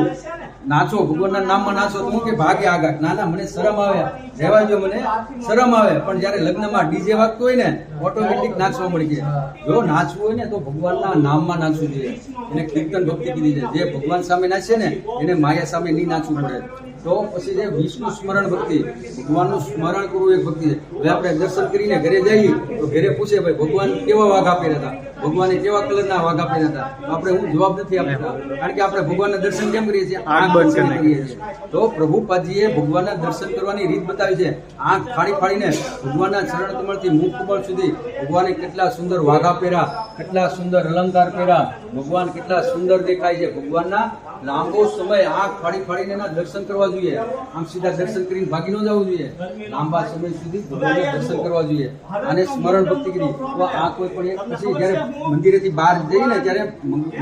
નાચો, ભગવાનના નામમાં નાચો. તો હું કે ભાગે આગળ. ના મને શરમ આવે, રહેવા જો, મને શરમ આવે. પણ જયારે લગ્નમાં ડીજે વાગતું હોય ને ઓટોમેટિક નાચવા મળી જાય. જો નાચવું હોય ને તો ભગવાનના નામમાં નાચવું જોઈએ. એને કીર્તન ભક્તિ કીધી છે. જે ભગવાન સામે નાચે ને એને માયા સામે નહીં નાચવું પડે. તો પછી જે વિષ્ણુ સ્મરણ ભક્તિ, ભગવાનનું સ્મરણ કરવું એક ભક્તિ છે. હવે આપણે દર્શન કરીને ઘરે જઈએ તો ઘરે પૂછે ભાઈ ભગવાન કેવા વાઘ આપેલા હતા, ભગવાને કેવા કલરના વાઘ આપેલા હતા. આપણે હું જવાબ નથી આપતા. કારણ કે આપણે ભગવાનના દર્શન કેમ કરીએ છીએ? આંખ બંધ કરીને કરીએ છીએ. તો પ્રભુપાદજીએ ભગવાનના દર્શન કરવાની રીત બતાવી છે. આંખ ફાડી ફાડીને ભગવાનના ચરણ કમળથી મુખ કમળ સુધી ભગવાને કેટલા સુંદર વાઘા પહેર્યા, કેટલા સુંદર અલંકાર પહેર્યા, ભગવાન કેટલા સુંદર દેખાય છે. ભગવાનના લાંબો સમય આંખ ફાડીને એના દર્શન કરવા જોઈએ. આમ સીધા દર્શન કરીને ભાગી ન જવું જોઈએ. લાંબા સમય સુધી ભગવાનના દર્શન કરવા જોઈએ અને સ્મરણ ભક્તિ કરી. તો આ કોઈ પણ એક પછી જ્યારે મંદિરેથી બહાર જઈએ ને ત્યારે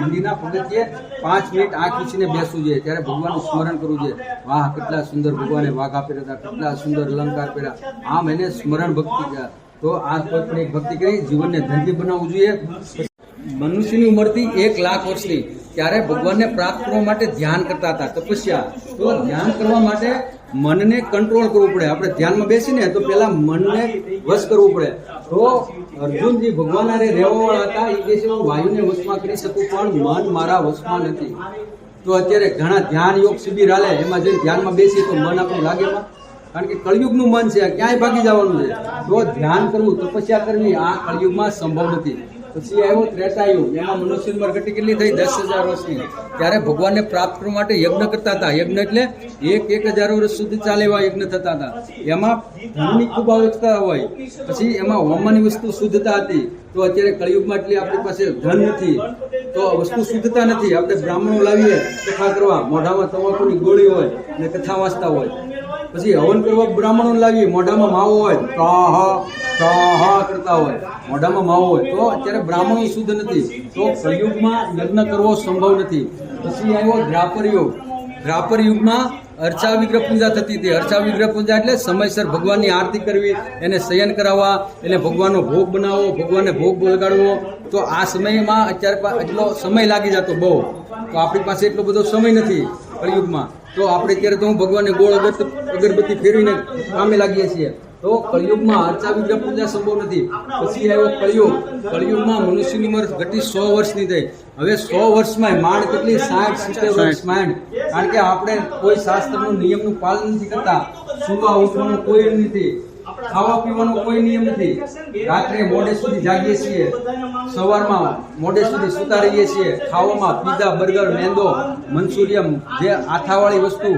મંદિરના પગથિયે 5 મિનિટ આંખ ઊંચીને બેસવું જોઈએ. ત્યારે ભગવાનનું સ્મરણ કરવું જોઈએ. વાહ, કેટલા સુંદર ભગવાને વાઘા પહેર્યા હતા, કેટલા સુંદર અલંકાર પહેર્યા. આમ એને સ્મરણ ભક્તિ કહેવાય. તો આ કોઈ પણ એક ભક્તિ કરી જીવનને ધન્ય બનાવવું જોઈએ. મનુષ્યની ઉંમરથી 1 લાખ વર્ષની ત્યારે ભગવાનને પ્રાપ્ત કરવા માટે ધ્યાન કરતા હતા, તપસ્યા. તો ધ્યાન કરવા માટે મનને કંટ્રોલ કરવું પડે. આપણે ધ્યાનમાં બેસીને તો પેલા મનને વશ કરવું પડે. તો અર્જુનજી ભગવાન હારે રહેવાવાળા હતા. એ કહે છે હું વાયુને વશમાં કરી શકું પણ મન મારા વશમાં નથી. તો અત્યારે ઘણા ધ્યાન યોગ શિબિર હાલે, એમાં જઈને ધ્યાનમાં બેસી તો મન આપણું લાગે એમાં. કારણ કે કળિયુગનું મન છે, ક્યાંય ભાગી જવાનું છે. તો ધ્યાન કરવું, તપસ્યા કરવી આ કળિયુગમાં સંભવ નથી. પછી આવ્યો ત્રેતાયુગ. એમાં મનુષ્યની ઉંમર કેટલી થઈ? 10,000 વર્ષની. ત્યારે ભગવાનને પ્રાપ્ત કરવા માટે યજ્ઞ કરતા હતા. યજ્ઞ એટલે 1,000 વર્ષ સુધી ચાલે એવા યજ્ઞ થતા હતા. એમાં ધનની ખૂબ આવશ્યકતા હોય. પછી એમાં હોમની વસ્તુ શુદ્ધતા હતી. તો અત્યારે કળિયુગમાં એટલી આપણી પાસે ધન નથી, તો વસ્તુ શુદ્ધતા નથી. આપણે બ્રાહ્મણો લાવીએ કથા કરવા, મોઢામાં તમાકુની ગોળી હોય અને કથા વાંચતા હોય. પછી હવન કરવા બ્રાહ્મણો લાવીએ, મોઢામાં માવો હોય, કાહા કરતા હોય, મોઢામાં માવો હોય. તો અત્યારે બ્રાહ્મણો શુદ્ધ નથી. તો કળિયુગમાં યજ્ઞ કરવો સંભવ નથી. પછી આવ્યો દ્વાપર યુગ. દ્વાપર યુગમાં અર્ચા વિગ્રહ પૂજા થતી હતી. અર્ચા વિગ્રહ પૂજા એટલે સમયસર ભગવાનની આરતી કરવી, એને શયન કરાવવા, એને ભગવાનનો ભોગ બનાવવો, ભગવાનને ભોગ બોલગાડવો. તો આ સમયમાં અત્યારે એટલો સમય લાગી જતો બહુ. તો આપણી પાસે એટલો બધો સમય નથી કળિયુગમાં. તો આપણે અત્યારે તો હું ભગવાનને ગોળ અગરબત્તી ફેરવીને કામે લાગીએ છીએ. તો કળિયુગમાં અર્ચા વિગ્રહ પૂજા સંભવ નથી. પછી આવ્યો કળિયુગ. કળિયુગમાં મનુષ્યની ઉંમર ઘટી 100 વર્ષની થઈ. હવે 100 વર્ષમાં માંડ કેટલી? 60-70 વર્ષ માંડ. કારણ કે આપણે કોઈ શાસ્ત્રનું નિયમનું પાલન નથી કરતા. સુવા ઉઠવાનું કોઈ નથી, ખાવા પીવાનો કોઈ નિયમ નથી. રાત્રે મોડે સુધી જાગીએ છીએ, સવારમાં મોડે સુધી સુતા રહીએ છીએ. ખાવામાં પીઝા, બર્ગર, મેંદો, મંચુરિયમ, જે આથાવાળી વસ્તુ,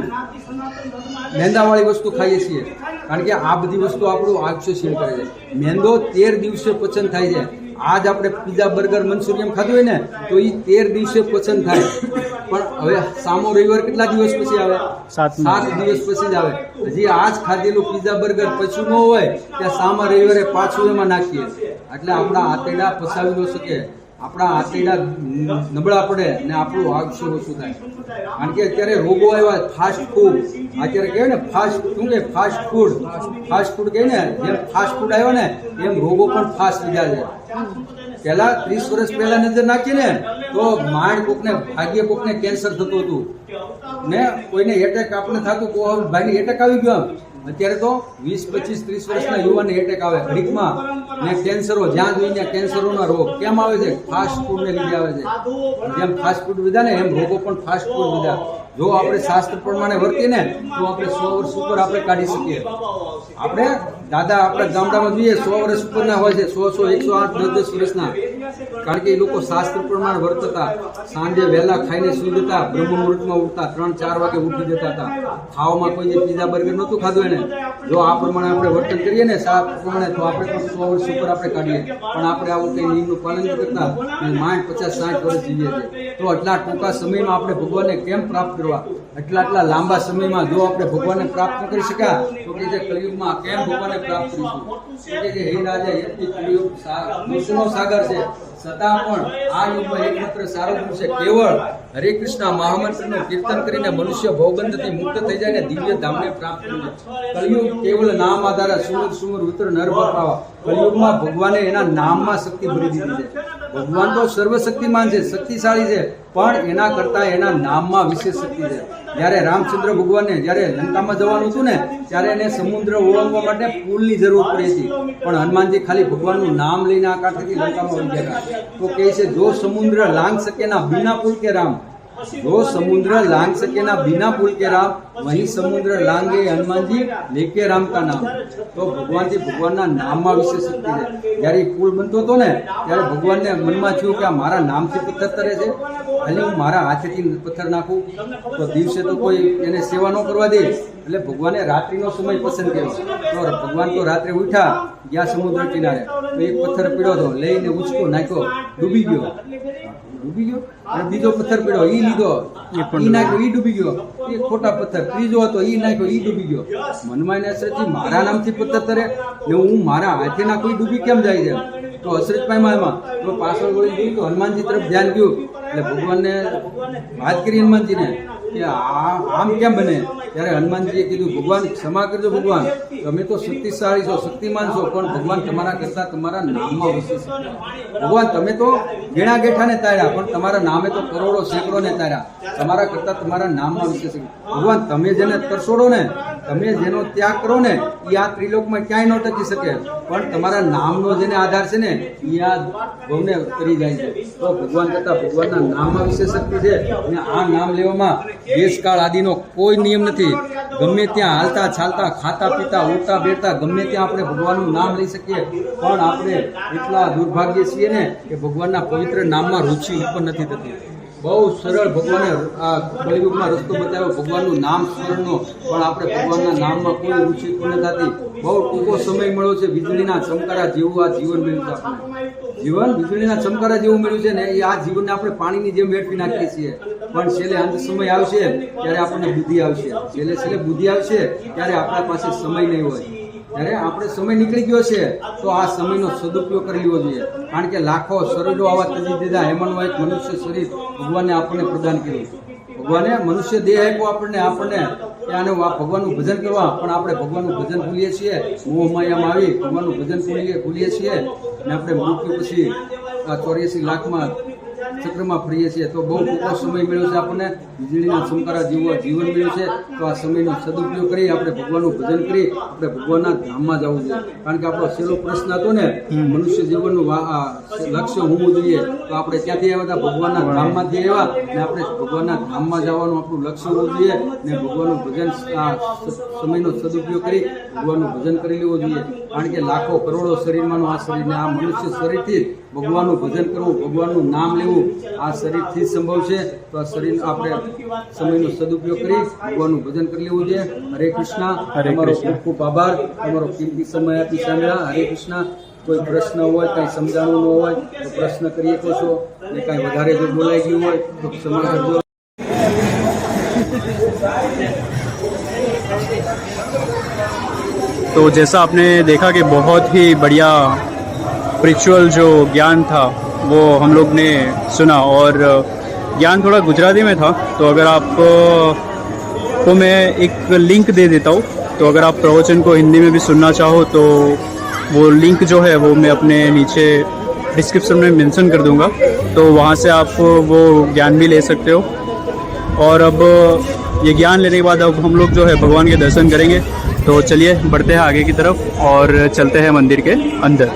મેંદાવાળી વસ્તુ ખાઈએ છીએ. કારણ કે આ બધી વસ્તુ આપણું આયુષ્ય ક્ષીણ કરે છે. મેંદો 13 દિવસે પચન થાય છે. આજ આપણે પીઝા, બર્ગર, મંચુરિયમ ખાધું હોય ને તો એ 13 દિવસે પચન થાય. પણ હવે સામો રવિવાર કેટલા દિવસ પછી આવે? 7 દિવસ પછી જ આવે. હજી આજ ખાધેલું પીઝા, બર્ગર પચ્યું ન હોય ત્યાં સામા રવિવારે પાછું એમાં નાખીએ. એટલે આપણા આંતરડા પચાવી ન શકે, આપણા આંતરડા નબળા પડે ને આપણું આયુષ્ય ઓછું થાય. કારણ કે અત્યારે રોગો આવ્યા. ફાસ્ટ ફૂડ અત્યારે કહેવાય ને, શું કે ફાસ્ટ ફૂડ કહે ને, જેમ ફાસ્ટ ફૂડ આવ્યો ને એમ રોગો પણ ફાસ્ટ લીધા છે. પહેલા 30 વર્ષ પહેલા નજર નાખીએ ને તો માંડ કોકને, ભાગ્ય કોકને કેન્સર થતું હતું ને કોઈને એટેક આપણે થતું, ભાઈને એટેક આવી ગયો. અત્યારે તો 20, 25, 30 વર્ષના યુવાનને એટેક આવે ઘડીકમાં. ને કેન્સરો, જ્યાં જોઈને કેન્સરોના રોગ કેમ આવે છે? ફાસ્ટ ફૂડને લીધે આવે છે. જેમ ફાસ્ટ ફૂડ લીધા ને એમ રોગો પણ ફાસ્ટ ફૂડ લીધા. જો આપણે શાસ્ત્ર પ્રમાણે વર્તીએ ને તો આપણે 100 વર્ષ ઉપર આપણે કાઢી શકીએ. આપણે દાદા આપણા ગામડામાં જોઈએ 100 વર્ષ ઉપરના હોય છે, 100, 108, 10 વર્ષના. કારણ કે એ લોકો શાસ્ત્ર પ્રમાણે વર્તતા. સાંજે વહેલા ખાઈને સૂઈ જતા, બ્રહ્મ મુહૂર્તમાં ઉઠતા, 3-4 વાગે ઉઠી જતા હતા. ખાવામાં કોઈ જે પીઝા, બર્ગર નહોતું ખાધું એને. જો આ પ્રમાણે આપણે વર્તન કરીએ ને શાસ્ત્ર પ્રમાણે તો આપણે પણ 100 વર્ષ ઉપર આપણે કાઢીએ. પણ આપણે આવું કંઈ નિયમનું પાલન નથી કરતા. માંડ 50-60 વર્ષ જીવીએ છીએ. તો આટલા ટૂંકા સમયમાં આપણે ભગવાનને કેમ પ્રાપ્ત કરવા? આટલા લાંબા સમયમાં જો આપણે ભગવાનને પ્રાપ્ત ન કરી શક્યા તો કે જે કળિયુગમાં કેમ ભગવાનને પ્રાપ્ત કરીશું? કે જે હે રાજા યજ્ઞ કળિયુગ વિષ્ણુનો સાગર છે, છતાં પણ આ યુગમાં એકમાત્ર સારો ગુણ છે કેવળ હરે કૃષ્ણ મહામંત્રનું કીર્તન કરીને મનુષ્ય ભવબંધથી મુક્ત થઈ જાય ને દિવ્ય ધામને પ્રાપ્ત કરે. કળિયુગ કેવળ નામ આધારે સુમર વિતર નર પાવા. કળિયુગમાં ભગવાને એના નામમાં શક્તિ ભરી દીધી છે. ભગવાન તો સર્વશક્તિમાન છે, શક્તિશાળી છે, પણ એના કરતા એના નામમાં વિશેષ શક્તિ છે. જ્યારે રામચંદ્ર ભગવાનને જ્યારે લંકામાં જવાનું હતું ને ત્યારે એને સમુદ્ર ઓળંગવા માટે પુલની જરૂર પડી હતી. પણ હનુમાનજી ખાલી ભગવાનનું નામ લઈને આ કાંઠેથી લંકામાં વહી ગયા. તો કહે છે જો સમુદ્ર લાંગ શકે ના બિના પુલ કે રામ, जो समुद्र लांग सके ना बिना पुल के राम, वही समुद्र लांगे हनुमान जी लेके राम का नाम. तो भगवान जी भगवान ना नाम में विशेष शक्ति है. जયારે પુલ બનતો હતો ને ત્યારે ભગવાનને મનમાં થયું કે આ મારા નામથી પથ્થર તરે છે, એટલે હું મારા હાથેથી પથ્થર નાખું. તો દિવસે તો કોઈ એને સેવા ન કરવા દે, એટલે ભગવાને રાત્રિનો સમય પસંદ કર્યો. તો ભગવાન તો રાત્રે ઉઠ્યા, ગયા સમુદ્ર કિનારે, તો એક પથ્થર પીડ્યો હતો, લઈને ઉચકો નાખ્યો, ડૂબી ગયો. ડૂબી ગયો. અને બીજો પથ્થર પડ્યો, ઈ લીધો, ઈ નાખ્યો, ઈ ડૂબી ગયો. એ ખોટા પથ્થર. ત્રીજો હતો, ઈ નાખ્યો, ઈ ડૂબી ગયો. મનમાં એને અસરથી મારા નામથી પથ્થર તરે ને હું મારા હાથે ના કોઈ ડૂબી કેમ જાય છે? તો અસરજભાઈમાં એમાં તો પાછળ વળી જોયું તો હનુમાનજી તરફ ધ્યાન ગયું. એટલે ભગવાનને વાત કરી હનુમાનજીને કે આમ કેમ બને? ત્યારે હનુમાનજીએ કીધું, ભગવાન ક્ષમા કરજો, ભગવાન તમે તો શક્તિશાળી છો, શક્તિમાન છો, પણ ભગવાન તમારા કરતા તમારા નામમાં વિશેષ છે. ભગવાન તમે તો ગેણા ગેઠાને તાર્યા, પણ તમારા નામે તો કરોડો સેંકડોને તાર્યા. તમારા કરતા તમારા નામમાં વિશેષ છે. ભગવાન તમે જેને તરસોડો ને, તમે જેનો ત્યાગ કરો ને, એ આ ત્રિલોકમાં ક્યાંય ન ટકી શકે, પણ તમારા નામનો જેને આધાર છે ને, એ આ ભવને કરી જાય છે. તો ભગવાન કરતા ભગવાનના નામમાં વિશેષ શક્તિ છે. અને આ નામ લેવામાં દેશકાળ આદિનો કોઈ નિયમ નથી. ગમે ત્યાં હાલતા ચાલતા, ખાતા પીતા, ઉઠતા બેઠતા, ગમે ત્યાં આપણે ભગવાનનું નામ લઈ શકીએ. પણ આપણે એટલા દુર્ભાગ્ય છીએ ને કે ભગવાનના પવિત્ર નામમાં રુચિ ઉત્પન્ન નથી થતી. બહુ સરળ ભગવાને આ કળિયુગમાં રસ્તો બતાવ્યો ભગવાનનું નામ સ્મરણનો, પણ આપણે ભગવાનના નામમાં કોઈ રુચિ ઉત્પન્ન થતી. બહુ ટૂંકો સમય મળ્યો છે. વીજળીના ચમકારા જેવું આ જીવન મળ્યું છે આપણને. જીવન વીજળીના ચમકારા જેવું મળ્યું છે ને, એ આ જીવનને આપણે પાણીની જેમ વેઠવી નાખીએ છીએ. પણ છેલ્લે અંત સમય આવશે ત્યારે આપણને બુદ્ધિ આવશે. છેલ્લે બુદ્ધિ આવશે ત્યારે આપણા પાસે સમય નહીં હોય. ત્યારે આપણે સમય નીકળી ગયો છે તો આ સમયનો સદુપયોગ કરી લેવો જોઈએ. કારણ કે લાખો શરીરો આવા ત્યજી દીધા, એમાંનું એક મનુષ્ય શરીર ભગવાને આપણને પ્રદાન કર્યું. ભગવાને મનુષ્ય દેહ આપ્યો આપણને કે આને ભગવાનનું ભજન કરવા, પણ આપણે ભગવાનનું ભજન ભૂલીએ છીએ. મોહ માયામાં આવી ભગવાનનું ભજન ભૂલીએ છીએ અને આપણે મૃત્યુ પછી આ 84 લાખમાં ચક્રમાં ફરીએ છીએ. તો બહુ ટૂંકો સમય મળ્યો છે આપણને. વીજળીના ચમકારા જેવું જીવન મળ્યું છે. તો આ સમયનો સદુપયોગ કરી આપણે ભગવાનનું ભજન કરી આપણે ભગવાનના ધામમાં જવું જોઈએ. કારણ કે આપણો છેલ્લો પ્રશ્ન હતો ને, મનુષ્ય જીવનનું લક્ષ્ય હોવું જોઈએ. તો આપણે ક્યાંથી આવ્યા હતા? ભગવાનના ધામમાંથી આવ્યા ને આપણે ભગવાનના ધામમાં જવાનું આપણું લક્ષ્ય હોવું જોઈએ. ને ભગવાનનું ભજન સમયનો સદુપયોગ કરી ભગવાનનું ભજન કરી લેવું જોઈએ. કારણ કે લાખો કરોડો શરીરમાંનું આ શરીરને, આ મનુષ્ય શરીરથી ભગવાનનું ભજન કરવું, ભગવાનનું નામ લેવું આ શરીરથી જ સંભવ છે. તો આ શરીર આપણે સમયનો સદુપયોગ કરી ભગવાનનું ભજન કરી લેવું જોઈએ. હરે કૃષ્ણ. તમારો ખૂબ ખૂબ આભાર. તમારો કિંમતી સમય આપી સાંભળ્યા. હરે કૃષ્ણ. કોઈ પ્રશ્ન હોય, કંઈ સમજાણું ન હોય તો પ્રશ્ન કરી શકો છો. ને કાંઈ વધારે જો બોલાઈ ગયું હોય તો ક્ષમા કરજો. तो जैसा आपने देखा कि बहुत ही बढ़िया स्पिरिचुअल जो ज्ञान था वो हम लोग ने सुना, और ज्ञान थोड़ा गुजराती में था. तो अगर आप को मैं एक लिंक दे देता हूँ, तो अगर आप प्रवचन को हिंदी में भी सुनना चाहो तो वो लिंक जो है वो मैं अपने नीचे डिस्क्रिप्शन में मेंशन कर दूंगा. तो वहाँ से आप वो ज्ञान भी ले सकते हो. और अब ये ज्ञान लेने के बाद अब हम लोग जो है भगवान के दर्शन करेंगे. तो चलिए बढ़ते हैं आगे की तरफ और चलते हैं मंदिर के अंदर.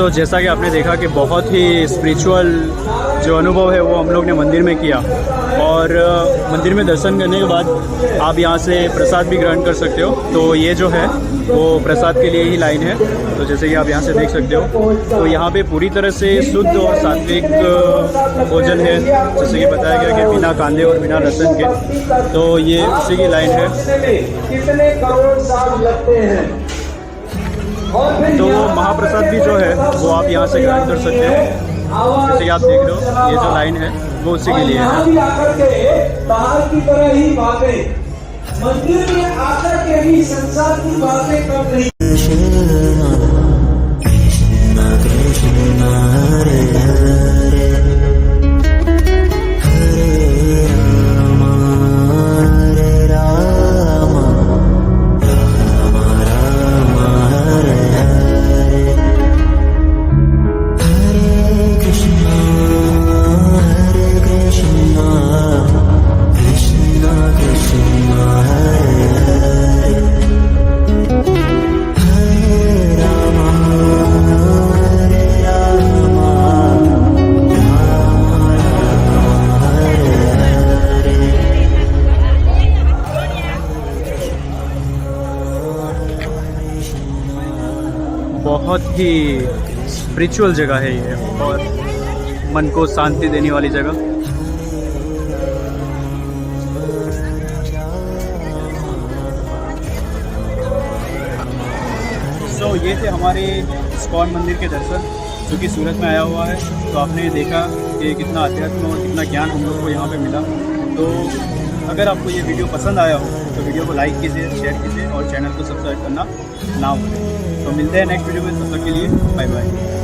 तो जैसा कि आपने देखा कि बहुत ही स्पिरिचुअल जो अनुभव है वो हम लोग ने मंदिर में किया। और मंदिर में दर्शन करने के बाद आप यहाँ से प्रसाद भी ग्रहण कर सकते हो। तो ये जो है वो प्रसाद के लिए ही लाइन है। तो जैसे कि आप यहाँ से देख सकते हो, तो यहाँ पे पूरी तरह से शुद्ध और सात्विक भोजन है, जैसे कि बताया गया कि बिना कांदे और बिना लहसुन के। तो ये उसी की लाइन है। कितने करोड़ साल लगते हैं। तो महाप्रसाद भी जो है वो आप यहाँ से ग्रहण कर सकते हो। जैसे कि आप देख रहे हो, ये जो लाइन है वो उसी के लिए है। आकर के बाहर की तरह ही बातें, मंदिर में आकर के ही संसार की बातें कर रही। बहुत ही स्पिरिचुअल जगह है ये और मन को शांति देने वाली जगह। तो ये थे हमारे इस्कॉन मंदिर के दर्शन जो कि सूरत में आया हुआ है। तो आपने देखा कि कितना अध्यात्म और कितना ज्ञान हम लोग को यहाँ पे मिला। तो अगर आपको ये वीडियो पसंद आया हो तो वीडियो को लाइक कीजिए, शेयर कीजिए और चैनल को सब्सक्राइब करना ना भूलें। तो मिलते हैं नेक्स्ट वीडियो में, तब तक के लिए बाय बाय।